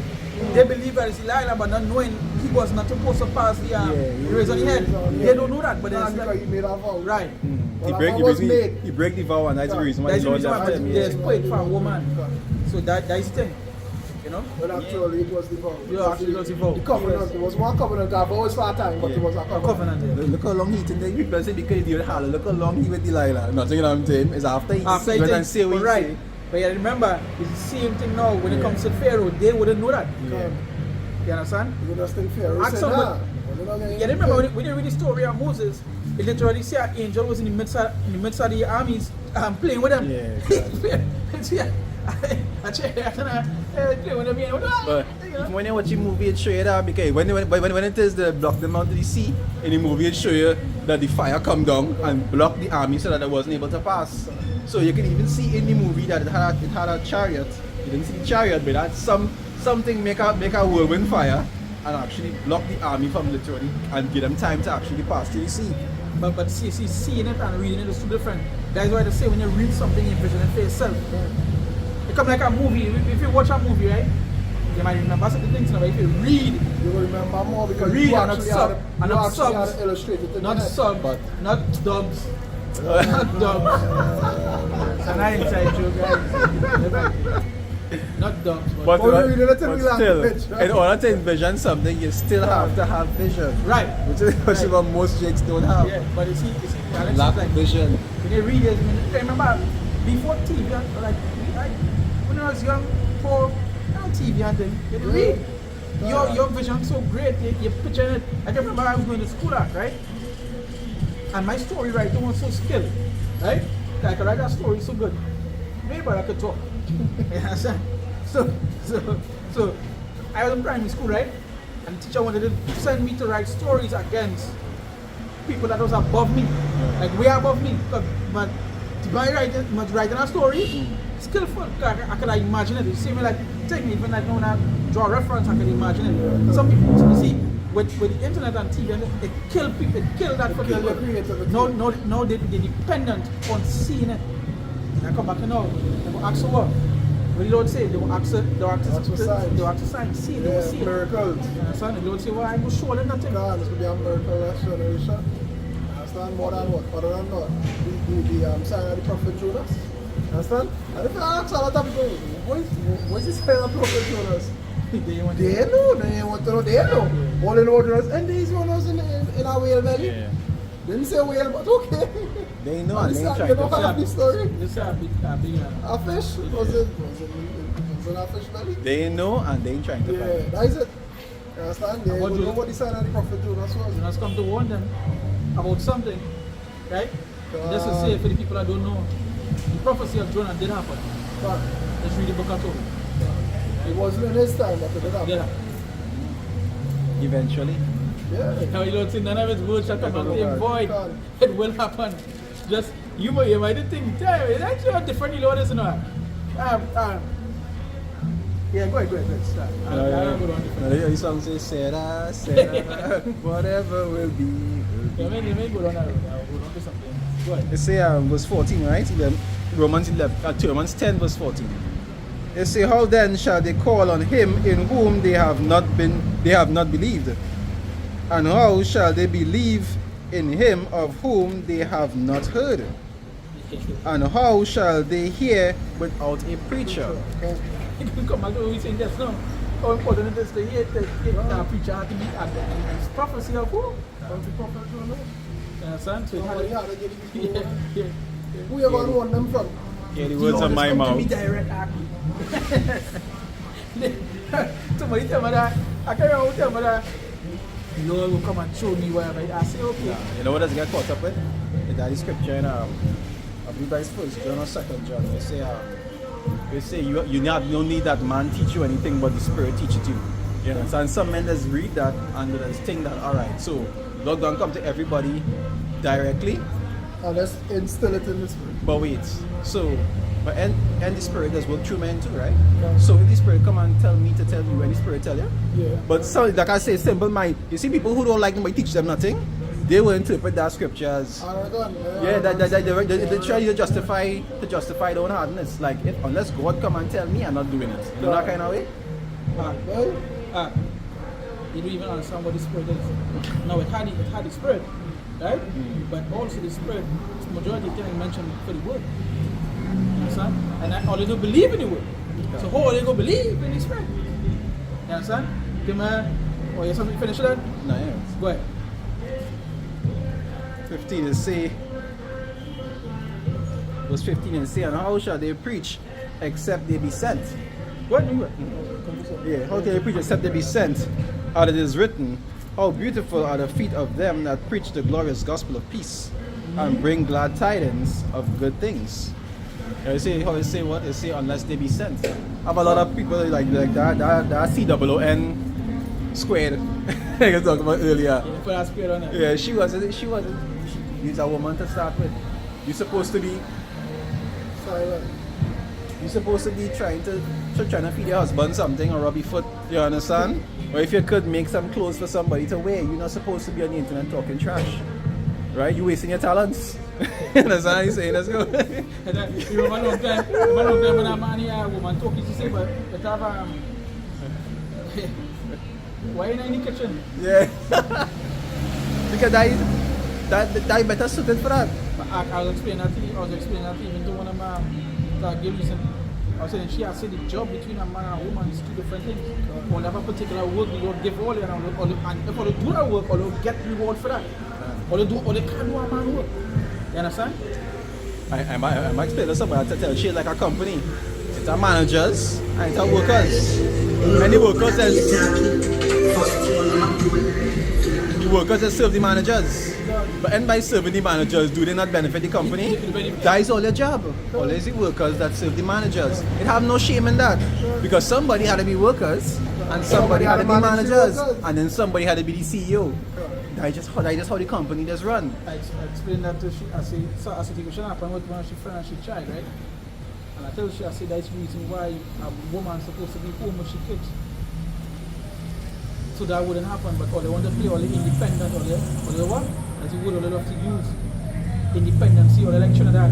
They believe that it's Delilah, but not knowing he was not supposed to pass the raise on the head. They don't know that, but it's like, he made a vow. right. He break the vow, and that's the reason why That's the the Lord reason why left him. there's quite for a woman. So that is the thing. You know? But actually, it was the vow. Yeah, actually, it was the vow. The covenant. It was one covenant. I've always for a time, but it was a A covenant. covenant. Yeah. Look how long he today. People say because he did Hallel. Look how long he with Delilah. Nothing, you know what I'm saying? It's after he After went it and say what he right. say. But yeah, remember, it's the same thing now when it comes to Pharaoh. They wouldn't know that. Yeah. You understand? You just think Pharaoh Ask said, somebody- nah. Yeah, remember when you read the story of Moses, it literally say an angel was in the midst of the armies playing with them. Yeah, Playing with them. But even when you watch the movie, it show you that because when it is the block them out to the sea, in the movie it show you that the fire come down and block the army so that it wasn't able to pass. So you can even see in the movie that it had a chariot. You didn't see the chariot, but that's something make a whirlwind fire and actually block the army from literally and give them time to actually pass through the sea. But see, seeing it and reading it is two different. That's why they say when you read something, you envision it for yourself. It come like a movie. If you watch a movie, right, you might remember certain things. But if you read, You will remember more because read you and actually sub, had and you not actually had subs, it illustrated in not your head. sub, But- not dubs, not dubs. And I inside joke, guys. Not dubs, but But we read it in but the still, language, right? in order to envision something, you still have to have vision. right. Which is what most jakes don't have. Yeah, but you see, Alex Lack is of like, vision. when you read it, I remember before TV, like when I was young, for TV and then you read. Your vision so great, you're picturing it. I can remember I was going to school at, right? And my story writing was so skilled, right? I could write that story so good. Maybe I could talk. You understand? So I was in primary school, right? And the teacher wanted to send me to write stories against people that was above me, like way above me. But by writing a story, skillful. I could imagine it. You see me like take me even like when I draw a reference, I could imagine it. Some people, you see, with the internet and TV, it kill people. It kill that for kill the them. creativity. No, they're dependent on seeing it. I come back now. They will ask for what? What the Lord say? They will ask signs. See, they will see it. Miracles. You understand? The Lord say, well, I will show them nothing. God, this could be a miracle that generation. Understand? More than what? Other than what? The sign of the prophet Jonas. Understand? And if I ask a lot of people, what is this sign of prophet Jonas? They want They know. They want to know. They know. All they know Jonas. And these ones in a whale belly. Yeah. Didn't say whale, but okay. They know and they Understand? try You know to how the story? This is a big A fish? Was it a fish belly? They know and they trying to Yeah, find it. that is it. You understand? They What don't you- know what the sign of the prophet Jonas was. You must come to warn them about something, right? Just to say for the people that don't know, the prophecy of Jonah did happen. But Let's read the book of Tobit. it wasn't in his time that it did happen. Yeah. Eventually. Yeah. Now you don't see none of his words shall come out in void. God. It will happen. Just you might think, damn, it's actually a different Lord, isn't it? Yeah, go ahead. Start. I don't go on different. The song says, Sarah, whatever will be. You may go on that road. I'll go on to something. What? It say verse 14, right? Romans 10 verse 14. It say, how then shall they call on him in whom they have not believed? And how shall they believe in him of whom they have not heard? And how shall they hear without a preacher? You can come back to what we saying just now. How important it is to hear the preacher had to be at the prophecy of who? Of the prophet, you know? You understand? So it had to yeah. Who you going to want them from? Yeah, the words of my mouth. Be direct, Aki. Somebody tell me that. I can't remember who tell me that. The Lord will come and show me whatever. I say, okay. Yeah. You know what does it get caught up with? That is scripture in I believe that is 1 John or 2 John. They say you don't need that man teach you anything, but the Spirit teaches you. You know, and some men just read that and they just think that, alright, so Lord don't come to everybody directly. And let's instill it in the Spirit. But wait, so and the Spirit does work through men too, right? Yeah. So if the Spirit come and tell me to tell you, when the Spirit tell you, yeah. But so like I say, simple mind. You see people who don't like nobody teach them nothing, they will interpret that scripture as they try to justify their own hardness. Like unless God come and tell me, I'm not doing it. You know that kind of way. You don't even understand what the Spirit is. Now it had the Spirit, right? But also the Spirit, majority of things mentioned for the word. You understand? And all they don't believe in the word. So how are they going to believe in the Spirit? You understand? Give me, you have something to finish that? No, yeah. Go ahead. 15 is say, verse 15 is say, and how shall they preach except they be sent? What? Yeah, how can they preach except they be sent? As it is written, how beautiful are the feet of them that preach the glorious gospel of peace and bring glad tidings of good things. You say, how you say what? You say unless they be sent. I have a lot of people like that COON squared. Like I talked about earlier. You put that squared on it. Yeah, she wasn't. She's a woman to start with. You're supposed to be Silent. You're supposed to be trying to feed your husband something or rub your foot, you understand? Or if you could make some clothes for somebody to wear, you're not supposed to be on the internet talking trash. Right? You're wasting your talents. You understand what I'm saying? Let's go. You remember long time when a man here, a woman talking, she say, but have why are you not in the kitchen? Yeah. Because that better suited for that. I was explaining that to even to one of my girls. I was saying she has said the job between a man and a woman is two different things. Or have a particular work, the Lord give all and if they do that work, or they get reward for that. Or they can't do a man work. You understand? I'm explaining somebody to tell she like a company. It's a managers and it's a workers. And the workers that serve the managers. But and by serving the managers, do they not benefit the company? That is all their job. Always the workers that serve the managers. It have no shame in that. Because somebody had to be workers, and somebody had to be managers, and then somebody had to be the CEO. That's just how the company does run. I explained that to she. I said it should happen with one of she friend and she child, right? And I tell she, I said that's the reason why a woman is supposed to be home with she kids. So that wouldn't happen, but all they want to play all the independent or the what? As you would all they love to use independency or election of that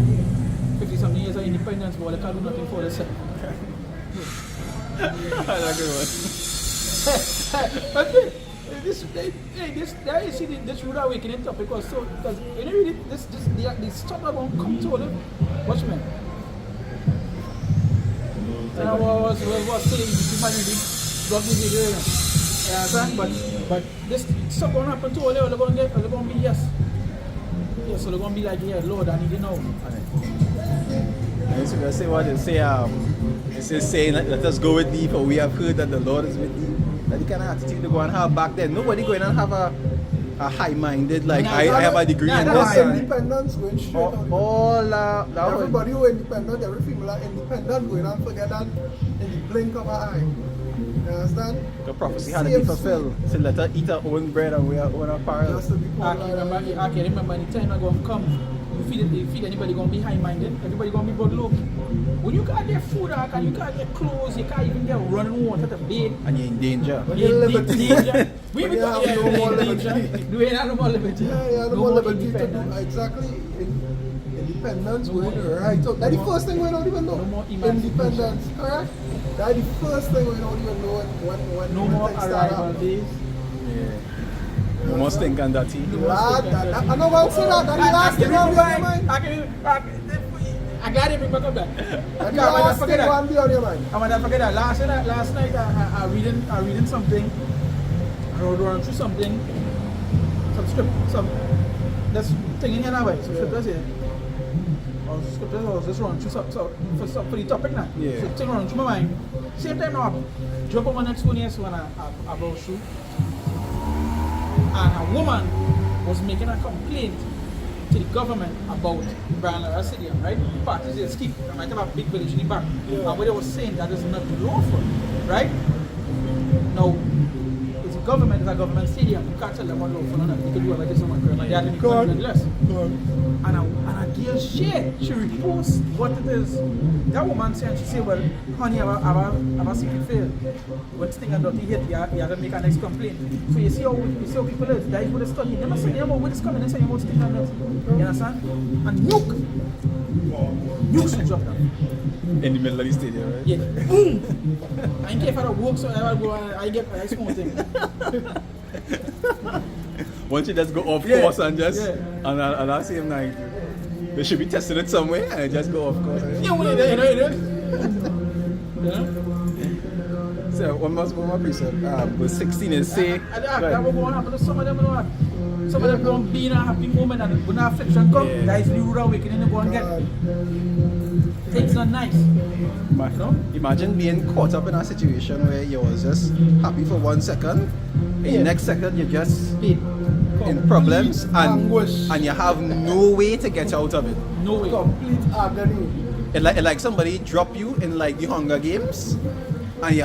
50 something years of independence, but they can't do nothing for themselves. I like it. This rude awakening topic was so because you know really this stuff are going to come to them. Watch me. And I was saying this man really got the video. But this stuff going to happen to all they're going to be yes. Yeah, so they're going to be like, yeah, Lord, I need to know. And so I say what they say, it's just saying let us go with thee, for we have heard that the Lord is with thee. That the kind of attitude they go and have back then. Nobody going and have a high-minded, like I have a degree in this. Independence going straight all everybody who is independent, every female are independent, going and forget that in the blink of an eye. You understand? The prophecy had to be fulfilled. So let her eat her own bread and wear her own apparel. I can remember the time I'm going to come. You feed anybody going to be high-minded. Everybody going to be good look. When you can't get food, and you can't get clothes, you can't even get running water to bathe. And you're in danger. You're in danger. We have no more liberty. Do we have no more liberty? Yeah, no more liberty to do exactly. independence going right out. That's the first thing we don't even know. No more Independence, correct? That's the first thing we don't even know when No more things start arrival happening. days. Yeah. You must think on that tea. Lad, I'm not going to say that. That's the last thing on your mind. I got it back up there. That's the last thing on your mind. I'm gonna forget that. Last night I reading something. I was running through something. Some script, that's thing in here now, right? Some scriptures here. I was just running through for the topic now. Yeah. So thing running through my mind. Same time now, I drop on my next phone here so when I go through. And a woman was making a complaint to the government about Brian Lara Stadium, right? The parties they skip. I might have a big village in the back. And what they were saying that is not lawful, right? Now, it's a government stadium. You can't tell them what lawful or not. You can do whatever they want. They have to be less. And a girl she reposts what it is. That woman said, she said, well, honey, I have a secret fail. When thing and dirty hit, you have to make a next complaint. So you see how people is. That is what they study. They must say about what is coming, they say about things and that. You understand? And nuke should drop down. In the middle of the stadium, right? Yeah. Boom! I ain't care if I don't work, so I go and I get my small thing. Once you just go off course and just Yeah. on that same night, they should be testing it somewhere and just go off course. You know. So one more piece of with 16 is say That will go on happen to some of them, you know. Some of them don't be in a happy moment and when affliction come, Yeah. that is the rude awakening they go and get. Things not nice. Imagine being caught up in a situation where you was just happy for 1 second, and the next second you're just in problems Anguish. and you have no way to get out of it. No way. Complete agony. It like somebody drop you in like the Hunger Games, and you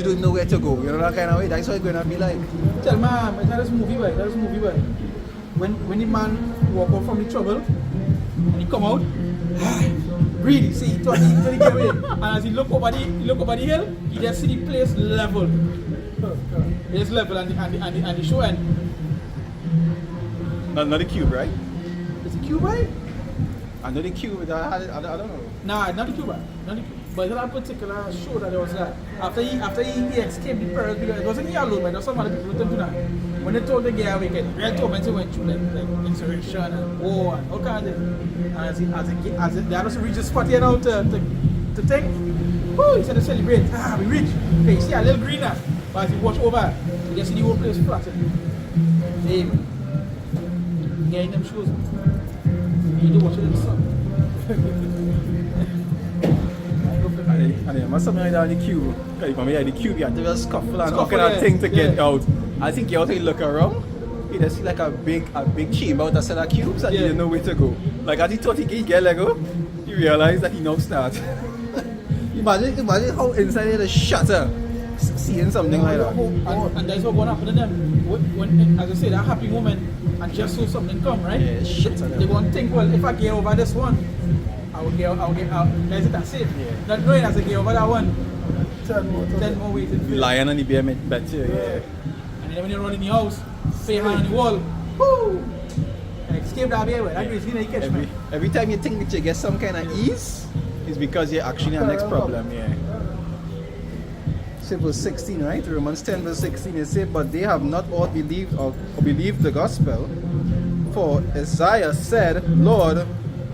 don't know where to go. You know that kind of way. That's what it's gonna be like. Tell man, that is movie boy. When the man walk out from the trouble and he come out, breathe, see, he thought he get away. And as he look over the hill, he just see the place level. It's level and the show end. Not the cube, right? It's a cube, right? Another cube. I don't know. Nah, not the cube, not the cube. But that particular show that there was that after he escaped the perils, because it wasn't he alone, but there was some other people with him too now. When they told the guy we get real torment, he went through like insurrection and war and all kinds of things. And as they had also reached the spot here now to take, woo, he said to celebrate. We reach. Okay, you see a little greener. But as you watch over, you can see the whole place flattened. Hey, getting them shows. You do watch it in the sun. And there must something like that in the cube. Because when we had the cube, you had to just scuffle and Scuffle, that yeah. thing to get Yeah. out. I think you have to look around. You just see like a big chamber with a set of cubes and you didn't know where to go. Like as he thought he get Lego, you realize that he now starts. imagine how inside there is shatter seeing something like that. And that's what's going to happen to them. When, as I say, that happy moment and just so something come, right? Yeah, shit. They going to think, well, if I get over this one, I'll get that's it, that's it. Yeah. Not knowing as I get over that one, 10 more waiting. The lion and the bear bet you, yeah. And then when you run in the house, say hand on the wall, whoo! And escape that bear, that is going to catch me. Every time you think that you get some kind of ease, it's because you're actually in the next problem, yeah. So verse 16, right? Romans 10 verse 16 it says, but they have not all believed or believed the gospel. For Isaiah said, Lord,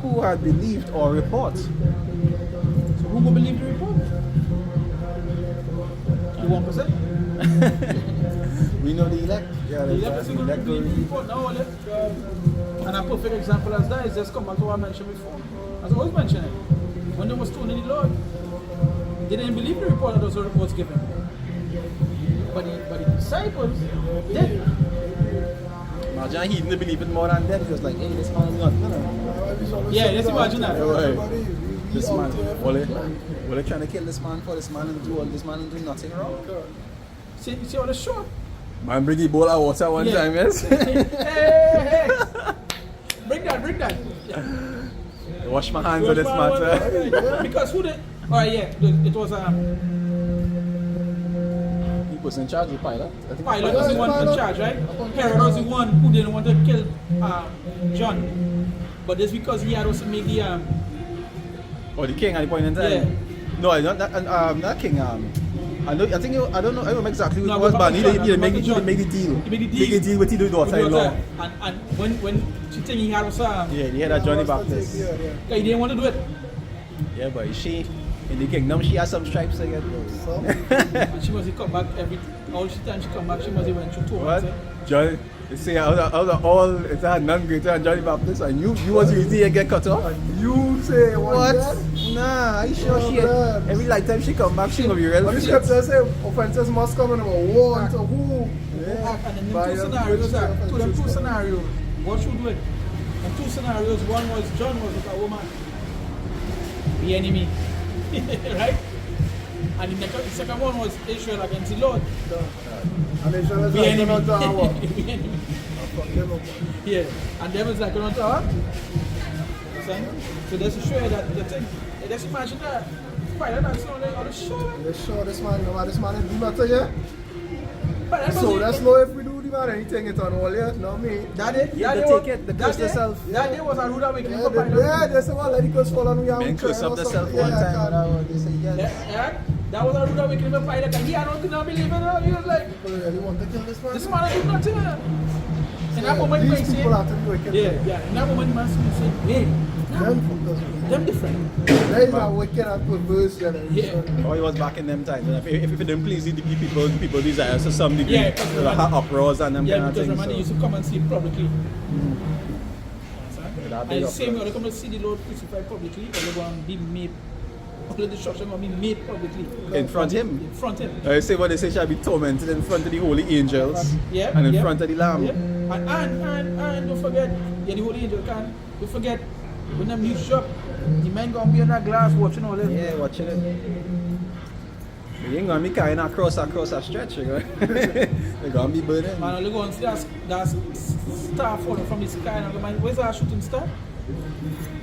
who had believed our report? So who will believe the report? The 1%? We know the elect. Yeah, The 11% will believe the report. Now, and a perfect example as that is just come back to what I mentioned before. As I always mentioned it, when they were stoning the Lord, they didn't believe the report that was given. But the disciples did. Imagine he didn't believe it more than them. He was like, hey, this man is not. No. Yeah, let's imagine that. This man, what they trying to kill this man for? This man and do all this man and do nothing wrong. See all the short? Man, bring the bowl of water one time, yes? hey! Bring that. Yeah. Wash my hands on this matter. Because who did? Alright, yeah, it was He was in charge of Pilate. I think Pilate was the one in charge, right? Herod was the one who didn't want to kill John. But just because he had also make the Or the king at the point in time? Yeah. No, not king. I don't know. I don't remember exactly who No, it was, but but he John, didn't make but the John. deal. He made the deal. Make the deal with the daughter in law. And when she think he had also Yeah, he had a Johnny Baptist. Yeah. he didn't want to do it. Yeah, but she in the kingdom she has some stripes again. So, And she must come back all the time she come back, she must have went through two What? months. John, you see, out of all, it's had none greater than Johnny Baptist, and you was easy and get cut off. and you say What? that? Nah, are you sure Oh, she? man. Every lifetime she come back, she gonna be real. But the scripture say offenses must come in number one to who? And in By them two your scenarios, good two scenarios, what should do it? And two scenarios, one was John was with a woman, the enemy, right? And the second one was Israel against the Lord, And they shall the like enemy. another hour. The enemy. Fuck them up. Yeah, and devil's like on tower. So that's to show you that the thing. Just imagine that. Pilot that's on the show. They show this man, you know, this man is do matter, yeah? But that So was that's no if we do the man anything it on all yeah, not me. that day. Yeah, that they day take it, they that curse day- themselves. That day was a rude awakening Yeah, for pilot. they say well let it curse fall on me. Men curse up themselves one time. They say yes. Yeah, that was a rude awakening for pilot. And he had could not believe it. He was like, People really want to kill this man. this man did nothing. In that moment, these man say, people have to be wicked. yeah. In that moment, man say, hey, Them fuckers. them different. There is a wicked and perverse generation. Oh, it was back in them times. And if it didn't please the people desire to some degree, Yeah, there were uproars and them Yeah, kind of because things. remember they used to come and see it publicly. that And big the same way uproar. they come to see the Lord crucified publicly, or they go and be made, all the destruction will be made publicly. In front of him. In front of him. I say what they say shall be tormented in front of the holy angels Yeah, and in yeah. front of the Lamb. Yeah. And don't forget, the Holy Angel can't. Don't forget, when them new shop, the man gonna be on that glass watching all that. Yeah, watching it. You ain't gonna be carrying across a stretch, you know. They're gonna be burning. Man, they go and see that star falling from the sky, and I'm like, man, where's that shooting star?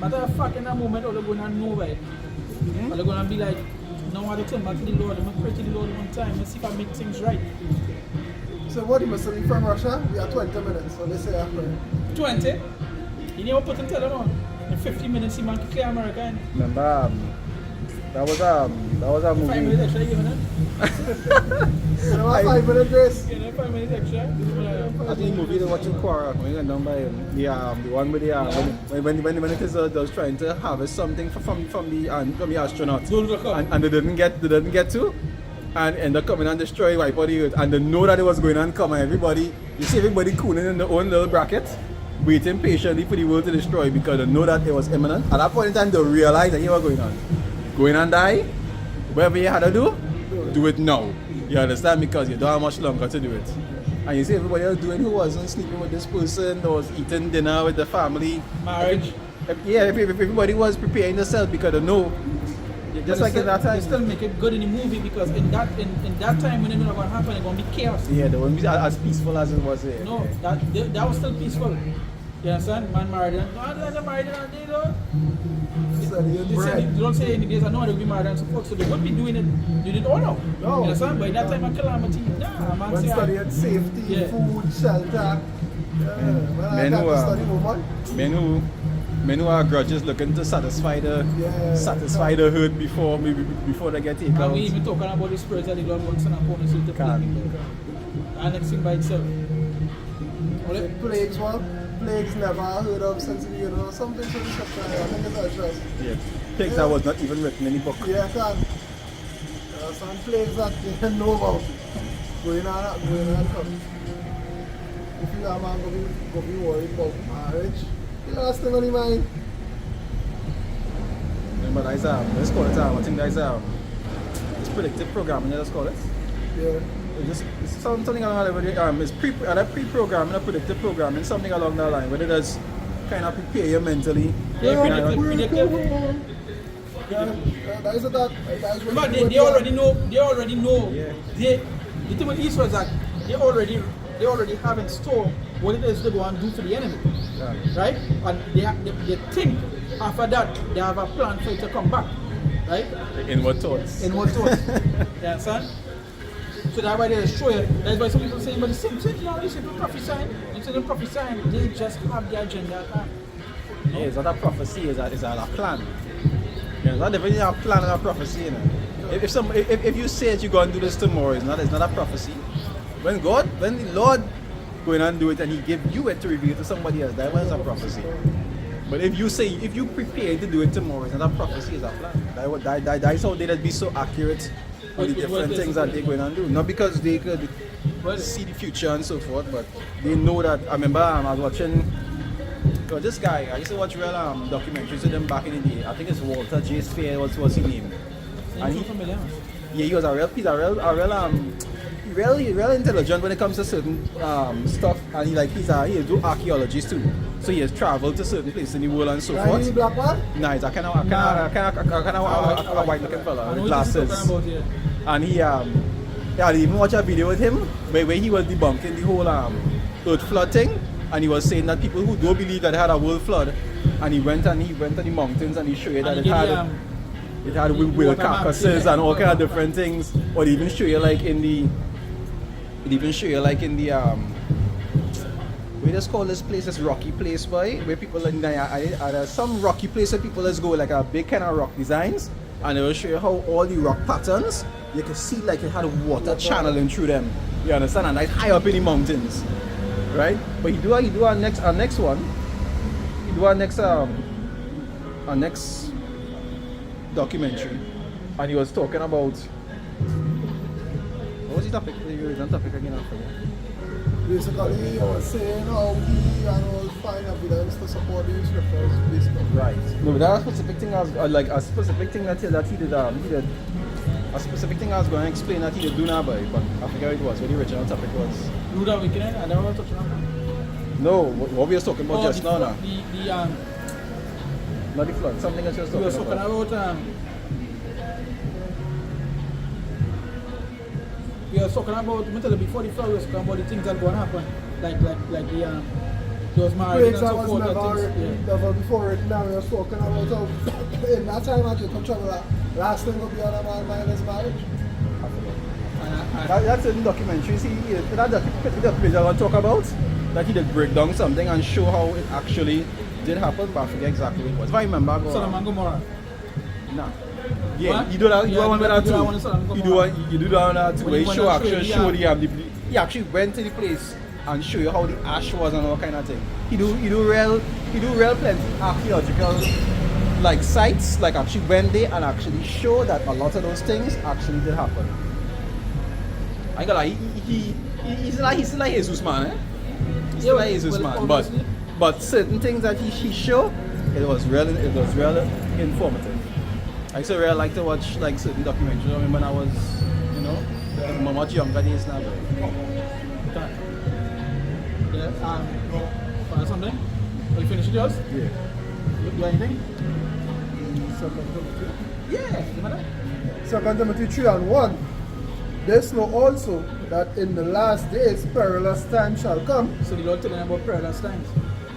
Matter of fact, in that moment, all they're going to know right. All they're going to be like, no, I have to turn back to the Lord. I'm going to pray to the Lord one time and see if I make things right. So what you must be from Russia? We are 20 minutes, so let's say after. 20? You never put and tell them on. In 15 minutes, he man can clear America. And Remember, that was a 5 movie. minutes extra, you give them. You know what 5 minute grace? You know, 5 minutes extra. I think the movie they watching Quora when you went down by the one with the when it is those trying to harvest something from the astronauts Don't look up. and they didn't get to and end up coming and destroy wipe out the earth and they know that it was going on come and everybody cooling in their own little bracket waiting patiently for the world to destroy because they know that it was imminent. At that point in time they realized that it was going and die. Whatever you had to do it now. You understand? Because you don't have much longer to do it. And you see everybody else doing who wasn't sleeping with this person, that was eating dinner with the family. Marriage. Everybody was preparing themselves because they know. Just like in that They time. still make it good in the movie because in that time when it was going to happen, it's going to be chaos. Yeah, they won't be as peaceful as it was here. No, that was still peaceful. You understand? Man married and no, they're married and they don't. They don't say any days I know they'll be married and so forth. So they would be doing it all now. No. You understand? But in that time of calamity, nah, man When say studying safety, Yeah. food, shelter. Men who are- study woman. Men who are grudges looking to satisfy the hurt before they get taken and out. we even talking about the spirits that the Lord wants and opponents with the Can. and next thing by itself. Plagues never heard of since the something to the scripture. I think it's just. Yeah. Things that was not even written in the book. Yeah, can. Some plagues that you didn't know about. Going on come. If you are man go be worried about marriage, the last thing on your mind. Remember that's let's call it I think that's it's predictive programming, let's call it. Yeah. It's something along that line. It's pre-programming or predictive programming, something along that line, where it does kind of prepare you mentally. Yeah, predictive. That is that. But they already know. Yeah. The thing with Israel is that they already have in store what it is they go and do to the enemy. Yeah. Right? And they think after that they have a plan for it to come back. Right? Inward thoughts. In what thoughts? You understand? So that's why they destroy it. That's why some people say, but the same thing now, these people prophesying. You see them prophesying, they just have their agenda at hand. Yeah, it's not a prophecy, it's a plan. Yeah, it's not different a plan and a prophecy, you know. If you say that you're going to do this tomorrow, it's not a prophecy. When the Lord go in and do it and He give you it to reveal to somebody else, that was a prophecy. But if you prepare to do it tomorrow, it's not a prophecy, it's a plan. That's how they'd be so accurate on the different things that they're going to do. Not because they could see the future and so forth, but they know that. I remember I was watching. This guy, I used to watch real documentaries with him back in the day. I think it's Walter J. Sphere, what's his name? And he was real intelligent when it comes to certain stuff, and he do archaeology too. So he has traveled to certain places in the world and so forth. Is he black man? Nah, he's a kind of a white looking fella with glasses. And he I even watched a video with him where he was debunking the whole earth flood thing. And he was saying that people who don't believe that they had a world flood, and he went to the mountains and he showed you that it had whale carcasses and all kind of different things. Or they even show you like in the we just call this place this rocky place, boy, where people there's some rocky place where people just go like a big kind of rock designs, and they will show you how all the rock patterns you can see like it had water channeling through them. You understand? And like high up in the mountains. Right? But he do our next one. He do our next documentary, and he was talking about what was the topic? The original topic again after that. Basically, he was saying how he and all find evidence to support these scriptures basically. Right. No, but that was a specific thing a specific thing that he did a specific thing I was going to explain that he did do now, but I forget what it was, what the original topic was. Do that weekend? I never touched on that. No, what we were talking about just now. Not the flood, something else you we were was talking talking about. about we were talking about, I tell you, before the flood, we were talking about the things that going to happen. Like the those marriage and so forth. That was before it now, we were talking about how in that time I just come trouble last thing will be on my mind is marriage. That's in the documentary. See, that documentary I want to talk about, that he did break down something and show how it actually did happen, but I forget exactly what it was. If I remember, Sodom and Gomorrah. Nah. Yeah, What? you do that. You Yeah, do one with that you do that one in too. Sodom and You Gomorrah. do that one that too. When Where he he went show and actually showed show he actually went to the place and show you how the ash was and all kind of thing. He do real plenty archaeological like sites, like actually went there and actually show that a lot of those things actually did happen. I got like he's like Jesus man, eh? He's Yeah, like Jesus well, man, obviously. but certain things that he showed, it was real informative. I used to really like to watch like certain documentaries. I remember when I was, much younger days now. Yeah, something? Are you finished with yours? Yeah. You do anything? Yeah. Remember that? 2 Timothy 3:1. This know also that in the last days perilous times shall come. So the Lord telling about perilous times.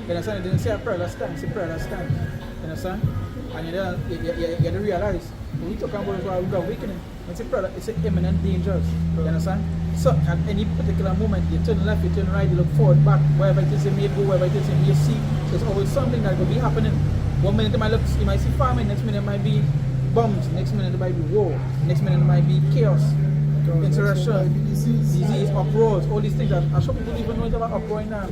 You understand? It didn't say a perilous times, it's perilous times. You understand? And you got to realize, when we talking about what we're awakening, it's an imminent dangers. You understand? So at any particular moment, you turn left, you turn right, you look forward, back, wherever it is you may go, wherever it is you may see. There's always something that will be happening. One minute you might see famine, next minute it might be bombs, next minute it might be war, next minute it might be chaos, insurrection, disease, uproars, all these things. I'm sure people even know about uproar now.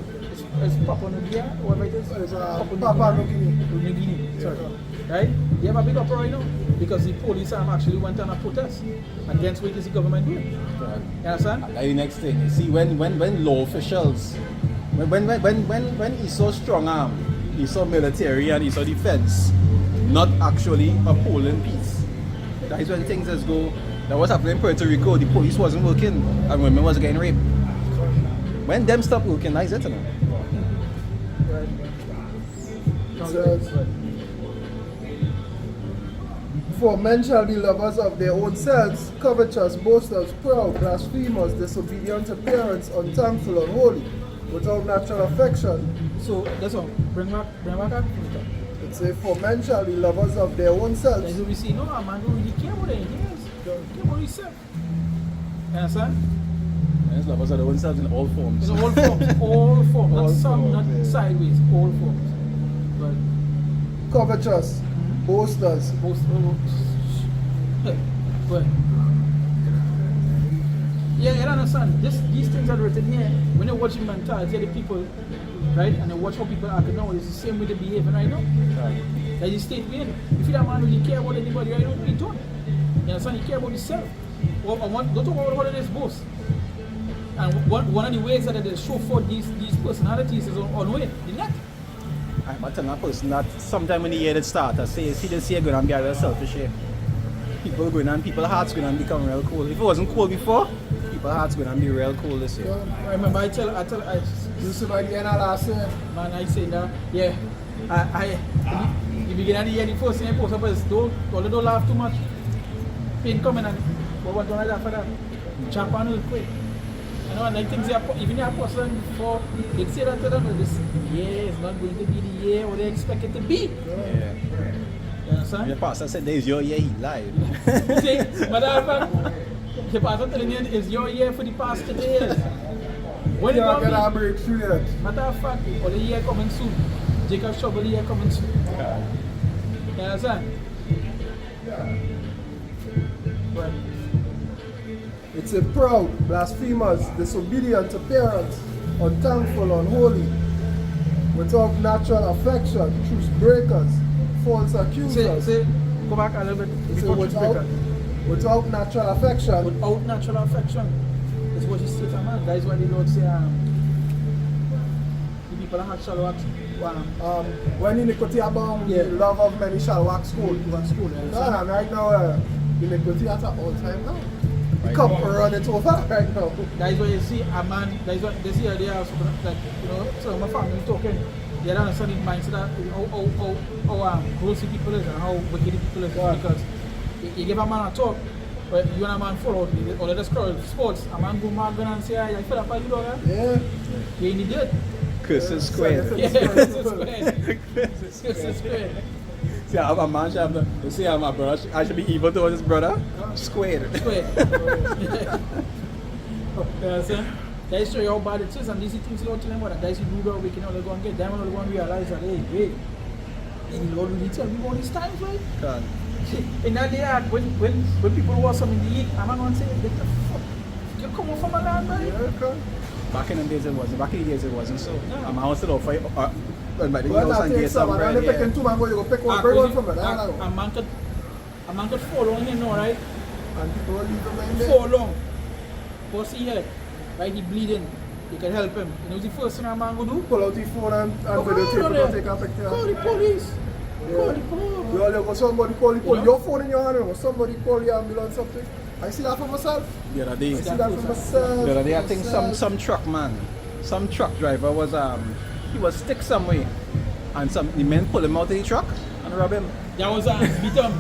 It's Papua New Guinea, whatever it is. It's Papua New Guinea. Sorry. Right? You have a big uproar now because the police actually went on a protest against what is the government doing. You understand? That's the next thing. You see, when law officials, when he's so strong arm, he saw military and he saw defense, not actually upholding peace. That is when things just go. That was happening in Puerto Rico. The police wasn't working and women was getting raped. When them stopped working, that's it now. For men shall be lovers of their own selves, covetous, boasters, proud, blasphemers, disobedient to parents, unthankful, unholy, without natural affection. So that's all. Bring back up. It says, for men shall be lovers of their own selves. As we see, no, a man don't really care about anything else. Don't care about himself. You understand? Men's lovers are the themselves in all forms. In all forms. All forms. Not All some, forms, not yeah. sideways. All forms. But covetous, boasters. Most but yeah, you understand. These things are written here. When you're watching mentality of the people, right, and you watch how people act now, it's the same way they behave right now. That's the state we're in. If you don't man really care about anybody, right now, you don't. You understand? You care about yourself. Don't talk about what it is boast. And one of the ways that they show for these personalities is on way, the net. I'm telling a person that sometime when the year it starts, I say, see this year going to get real selfish here. People going and people's hearts going to become real cool. If it wasn't cool before, people's hearts going to be real cool this year. I remember I You see by the end of last year, man, I say that, yeah. The beginning of the year, the first thing I post up is don't laugh too much. Pain coming and what don't I laugh for that? Jump on real quick. You know, and like things even the apostle before they say that to them, this year is not going to be the year what they expect it to be. Yeah. You understand? The pastor said, "There's your year." He lied. You see, matter of fact, the pastor telling you it's your year for the past 2 years. When you it get a gonna breakthrough yet. be? Matter of fact, or the year coming soon. Jacob Shovel year coming soon. You understand? But It's a proud, blasphemous, disobedient to parents, unthankful, unholy, without natural affection, truce breakers, false accusers. say, go back a little bit It before says truth breaker. without natural affection, Without natural affection. That's what he said, man. That is what the Lord say. The people that have shallow act. when iniquity abound, Yeah. the love of many shall wax cold. One school. No, and right now, iniquity at an all-time now. You come run it over right now. That is what you see a man, that is what they see they are like, you know, so my family talking, they don't understand the mindset that how grossy people is and how wicked people is because you give a man a talk, but you and a man follow or let us scroll sports, a man go mad and say, I feel like you know that? Yeah. You ain't the dirt. Curses squared. Yeah, it's square. It's square. See, I'm a man, you see, I'm a brother. I should be evil towards his brother. Squared. Square. Yeah, see? That show you how bad it is, and these things you don't tell them what that you do that we can only go and get them and go and realize that hey, the Lord really tell me all these times, right? Can. In that day, when people watch something to eat, I'm not going to say, get the fuck, you come off from my land, man. Yeah, okay. Back in the days it wasn't. Back in the days it wasn't. So I'm out to offer. By the Well, house I and take get some, some and bread. I'm picking Yeah. two, man, you go pick one, bring one from it. I don't know. A man could fall on him now, right? And people will leave them in there. Fall long. What's he here? Right, he bleeding. You can help him. You know the first thing a man go do? Pull out the phone and Come videotape on, it and take a picture. Call the police. Yeah. Call the police. You all go somebody call the police. know? Your phone in your hand, or somebody call the ambulance something. I see that for myself. The other day. I see that for myself. The other day, I think some truck man, some truck driver was he was stuck somewhere, and the men pull him out of the truck and rob him. That was beat him.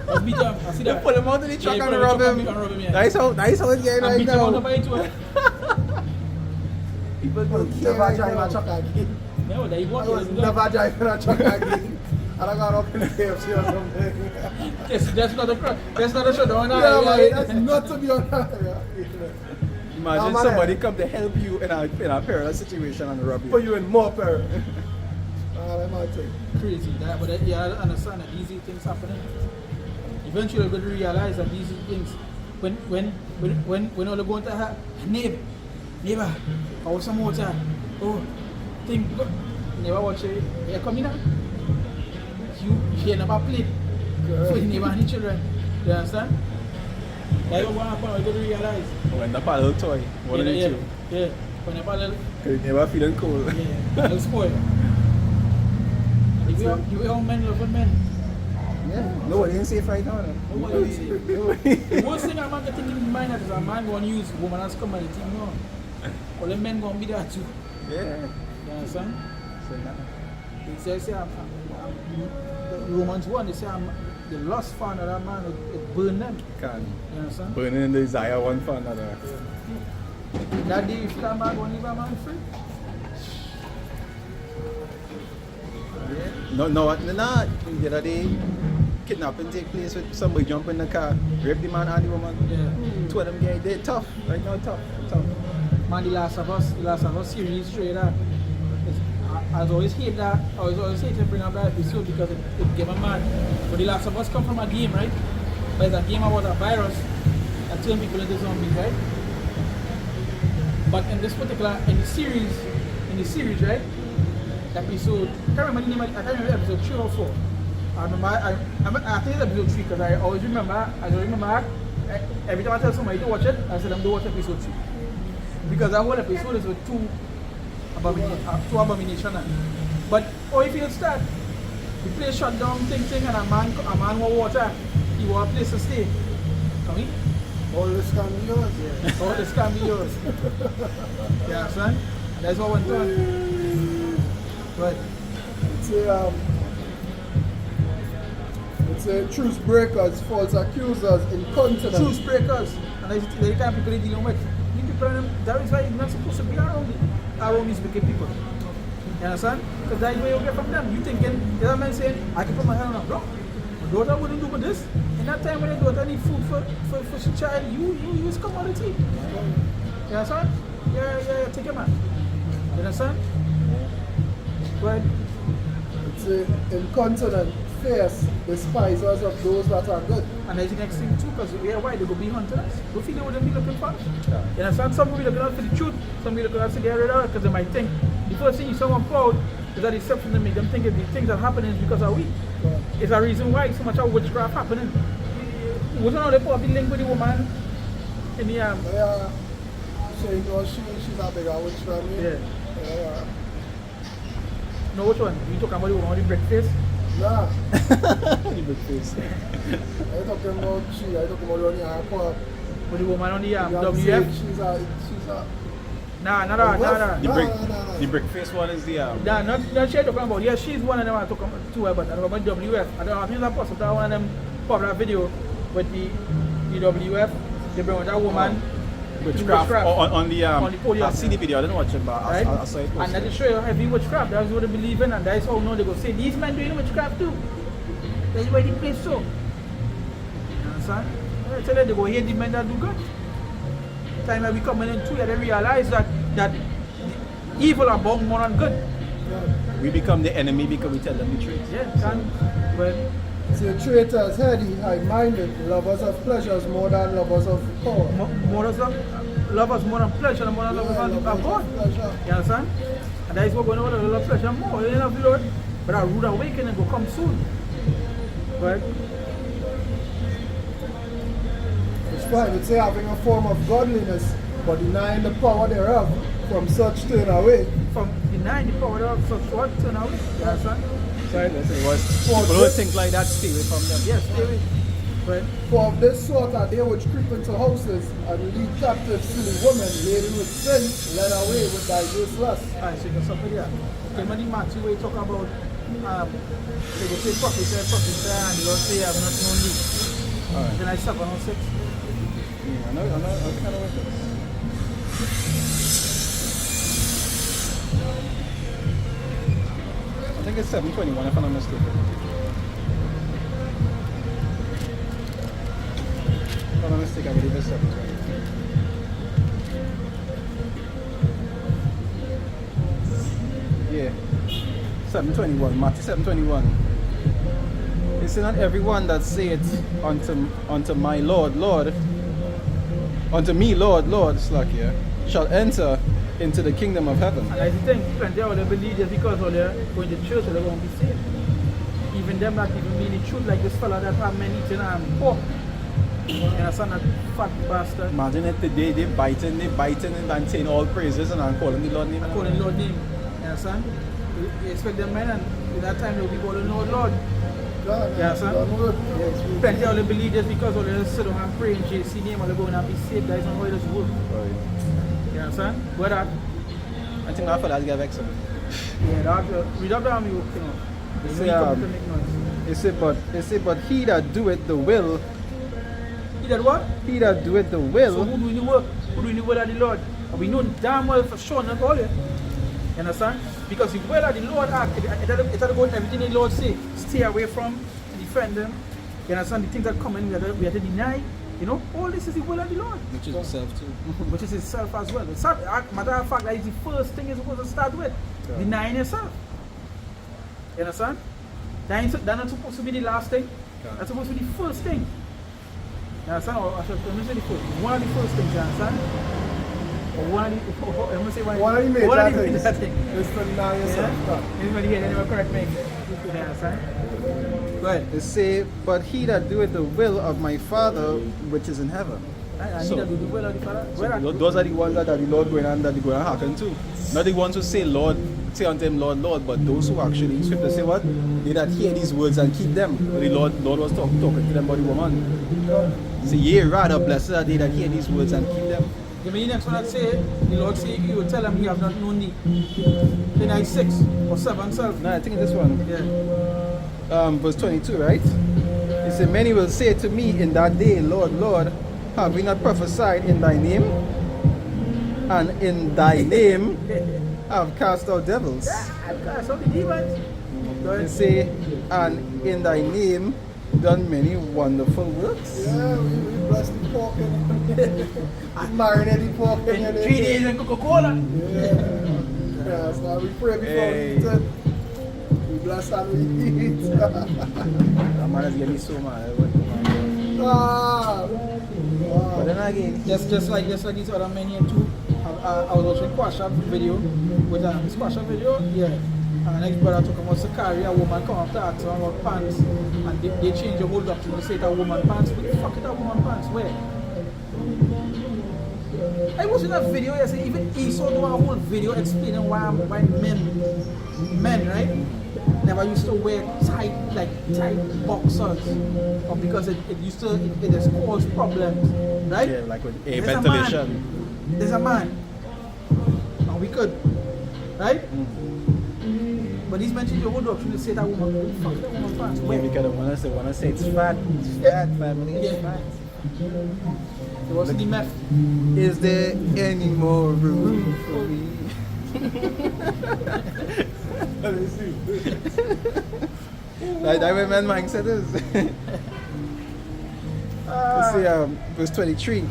Was beat him. I see They that. pull him out of the truck he and pull rob the truck him. and rob him, yeah. That's how it's getting And right beat him on the now. bike too. People I'll don't care never right drive a now. truck again. No, they I want was it. never driving a truck again. And I got up in the KFC or something. That's not a shutdown. Yeah, man, that's not to be on that. Imagine man, somebody come to help you in a perilous situation and rob Put you. you in more peril. That might take. Crazy. But yeah, I understand that these things happening. Eventually, you're going to realize that these things, when all going to have neighbor, or some water, think, never watch it. You come in, you never play for the neighbor and the children. You understand? That's what happened. You're going to realize. When the paddle toy, what do they do? Yeah. When the paddle, Because you never feeling cold. yeah, it'll spoil. You way how men love men. Yeah. Nobody ain't safe right now. No. Nobody ain't safe. Nobody. The worst thing a man can think in mind is a man going to use woman as commodity. No. All the men going to be there too. Yeah. You understand? So, nah. They say the Romans 1, they say the lust for another man, it burn them. Can. You understand? Burning in the desire one for another. That day, if that man going to leave a man free, No, the other day, kidnapping take place with somebody jump in the car, rape the man and the woman. yeah. Two of them guys, they're tough. Right now, tough. Man, the Last of Us series straight up. I always hate that. I always hate to bring up that episode because it gave a mad. But The Last of Us come from a game, right? But it's a game about a virus that turn people into zombies, right? But in this particular, in the series, right? Episode, I can't remember the name. I can't remember episode 3 or 4. I remember. I think it's episode 3 because I always remember. Every time I tell somebody to watch it, I tell them to watch episode 3 because that whole episode is with two abominations. But how you feel start? The place shut down, thing, and a man want water. He want a place to stay. Come in. All this can be yours. Yeah. All this can be yours. Yeah, son. That's what went on. Right. It's a truce breakers, false accusers, incontinent. Truce breakers. And that's the kind of people they're dealing with. These people, that is why you're not supposed to be around these wicked people. You understand? Because that's where you get from them. You thinking, there's a man saying, I can put my hand on a block. My daughter wouldn't do with this. In that time when your daughter need food for her child, you use commodity. You understand? Yeah, take your man. You understand? Right? It's incontinent, fierce, despisers of those that are good. And that's the next thing too, because why they go be hunters? Don't feel they wouldn't be looking for us. Yeah. You understand? Some people looking out for the truth, some people looking out to get rid of it because they might think the first thing someone proud is that deception to make them think that the things that happen is because of we. Yeah. It's a reason why so much of witchcraft happening. Wasn't all they probably linked with the woman in the Yeah. So you know she's a bigger witch than me. Yeah. No, which one? You talking about the woman with the breakfast? Nah. The big face. I talking about I talking about running her pub. With the woman on the WF? WF? She's a Nah, not that. The brick face one is the Nah, not she talking about. Yeah, she's one of them I talking about too, but I talking about WF. I think that's possible that one of them popular video with the WF. They bring with that woman. witchcraft on the podium. I see the video, I didn't watch it, but Right? I saw it posted. And that is show you heavy witchcraft. That's what they believe in, and that's how now they go say these men doing witchcraft too. That's why they play so. You understand? I tell you, they go hate the men that do good. Time that we coming into it, they realize that evil are bound more than good. We become the enemy because we tell them the truth. Yeah, and well, see, traitors, heady, high-minded, lovers of pleasures more than lovers of power. lovers more than pleasure and more than lovers of God. You understand? And that is what going on with love pleasure more. You love the Lord, but a rude awakening will come soon. Right? It's fine, it's say having a form of godliness, but denying the power thereof, from such turn away. From denying the power of such what turn away. You understand? Sorry, let's say people who think like that, stay away from them. Yes, stay away. Right? For of this sort are they which creep into houses and lead captive silly women laden with sin, led away with diverse lusts. Alright, so you can stop it there. Okay, when the Matthew where you talk about they go say prophesy, and the Lord say I have not known you. Alright. Then I 7 or 6. Yeah, I know kind of what it is. I think it's 7:21 if I'm not mistaken. If I'm not mistaken, I believe it's 7:20. Yeah. 7:21, Matthew 7:21. It's not everyone that saith unto my Lord, Lord, unto me, Lord, Lord, slack here, shall enter into the kingdom of heaven. And I think plenty of them believe just because of they're going to church they're going to be saved. Even them not even being the truth, like this fella that have men eating pork. You understand, that fat bastard. Imagine it today, they biting and saying all praises and calling the Lord name. Calling Lord name. You understand? You expect them men and at that time they'll be calling Lord. God, Yeah, son. Yes, Plenty of them believe just because of they sit down and pray in JC name or they're going to be saved. That is not how it does work. Right. You understand? But that, I think after that, get vexed. yeah, that, read up down me, you know. It's, You know, you come to make noise. It say, but he that doeth the will, He that what? he that doeth the will, So who doing the work? Who doing the will of the Lord? And we know damn well for sure not all it. You understand? Because the will of the Lord it's about everything the Lord say. Stay away from, defend them. You understand? The things that come in, we have to deny. You know, all this is the will of the Lord. Which is itself too. Which is itself as well. Matter of fact, that is the first thing you're supposed to start with. Yeah. Denying yourself. You understand? That's not supposed to be the last thing. Yeah. That's supposed to be the first thing. You understand? Or I should say the first. One of the first things, you understand? Or one of the, I'm going to say One of the major major things is to deny yourself. Yeah? Anybody here, anyone correct me? You understand? Go ahead. They say, but he that doeth the will of my Father which is in heaven. I So- need to do the will of the Father. Where So those are the ones that are the Lord going and that they going to hearken to. Not the ones who say Lord, say unto him Lord, Lord, but those who actually in scripture say what? They that hear these words and keep them. But the Lord was talking to them about the woman. Say, yea, rather blessed are they that hear these words and keep them. Give me the next one that say, the Lord say, you will tell him he have not known thee. Then I 6 or 7 self. No, I think this one. Yeah. Verse 22, right? He said, many will say to me in that day, Lord, Lord, have we not prophesied in thy name? And in thy name have cast out devils. I've got some demons. Go He ahead. say, and in thy name done many wonderful works. Yeah, we bless the pork and marinate the pork In and 3 days in Coca-Cola. Yeah, so we pray before Hey. we eat it. We bless and we eat. That man has given me so mad. Ah, But then again, Just like these other men here too. I was watching Squash Up video with a Squash Up video, yeah. And next brother took about Sakari, a woman come up to ask him about pants, and they change the whole doctrine to say it's a woman pants. What the fuck is a woman pants? Where? I watched that video yesterday, even Esau do a whole video explaining why men, right, never used to wear tight boxers, or because it has caused problems, right? yeah, like with air There's a ventilation. There's a man, and we could, right? But these men change the whole doctrine to say that woman, fuck that woman pants. Yeah, Where? because I wanna say it's fat, family, it's Yeah. fat. It wasn't the meth. Is there any more room for me? That way man mindset is. You see, verse 23.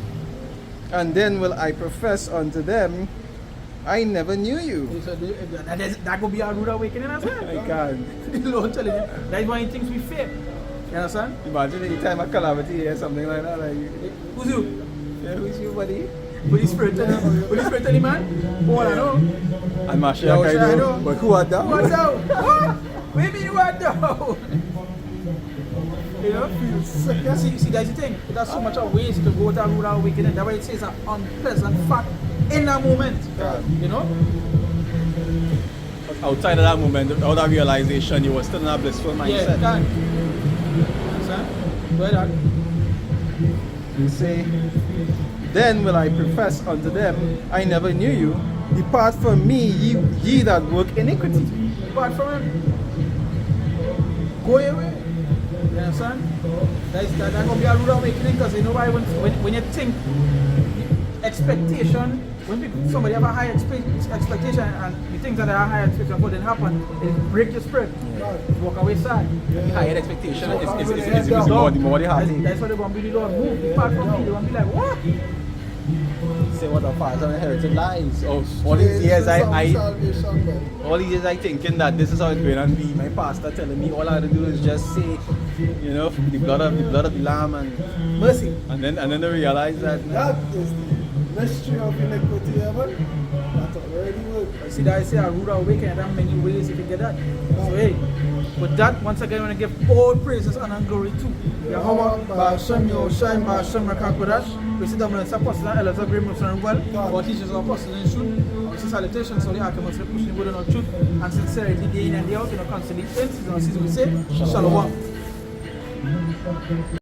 And then will I profess unto them, I never knew you. So that could be a rude awakening as well. I can't. The Lord telling you, that's why he thinks we fear. You understand? Imagine any time of calamity or something like that. Like, Who's you? yeah, who's you, buddy? Holy Spirit telling man? All I know. I'm not sure Yeah, I sure I know, know. but who are thou? What's out? What? What do you mean you are down? You know? See, that's the thing. There's so much of ways to go to a rude awakening. That's why it says an unpleasant fact in that moment. Yeah. You know? Outside of that moment, out of that realization, you were still in a blissful Yeah, mindset. can. Understand? Go ahead. You say, then will I profess unto them, I never knew you. Depart from me, ye that work iniquity. Apart from him, go away. You understand? That's going to be a rude awakening because you know why when you think expectation, when somebody have a high expectation and the things that are high expectation but then happen, it break your spirit. Walk away sad. Higher expectation is That's the more they have. That's why they're going to be the Lord move. Depart from me, they're going to be like, what? Say what the father inherited lies. Oh, all these years all these years I thinking that this is how it's going to be. My pastor telling me all I have to do is just say, you know, the blood of the lamb and Mercy. and then they realize that that is the mystery of iniquity ever. That's already work. See that I say a rude awakening, there are many ways you can get that. So hey, with that, once again, I want to give all praises and glory to Yahweh, Ba'ashem, Yahushai, Ba'ashem, Rakakodash. We see them as apostles and elders of great most and well, or teachers of apostles in truth. We see salutations for the Archimedes, pushing good on truth and sincerity day in and day out, constantly things. We say, Shalom.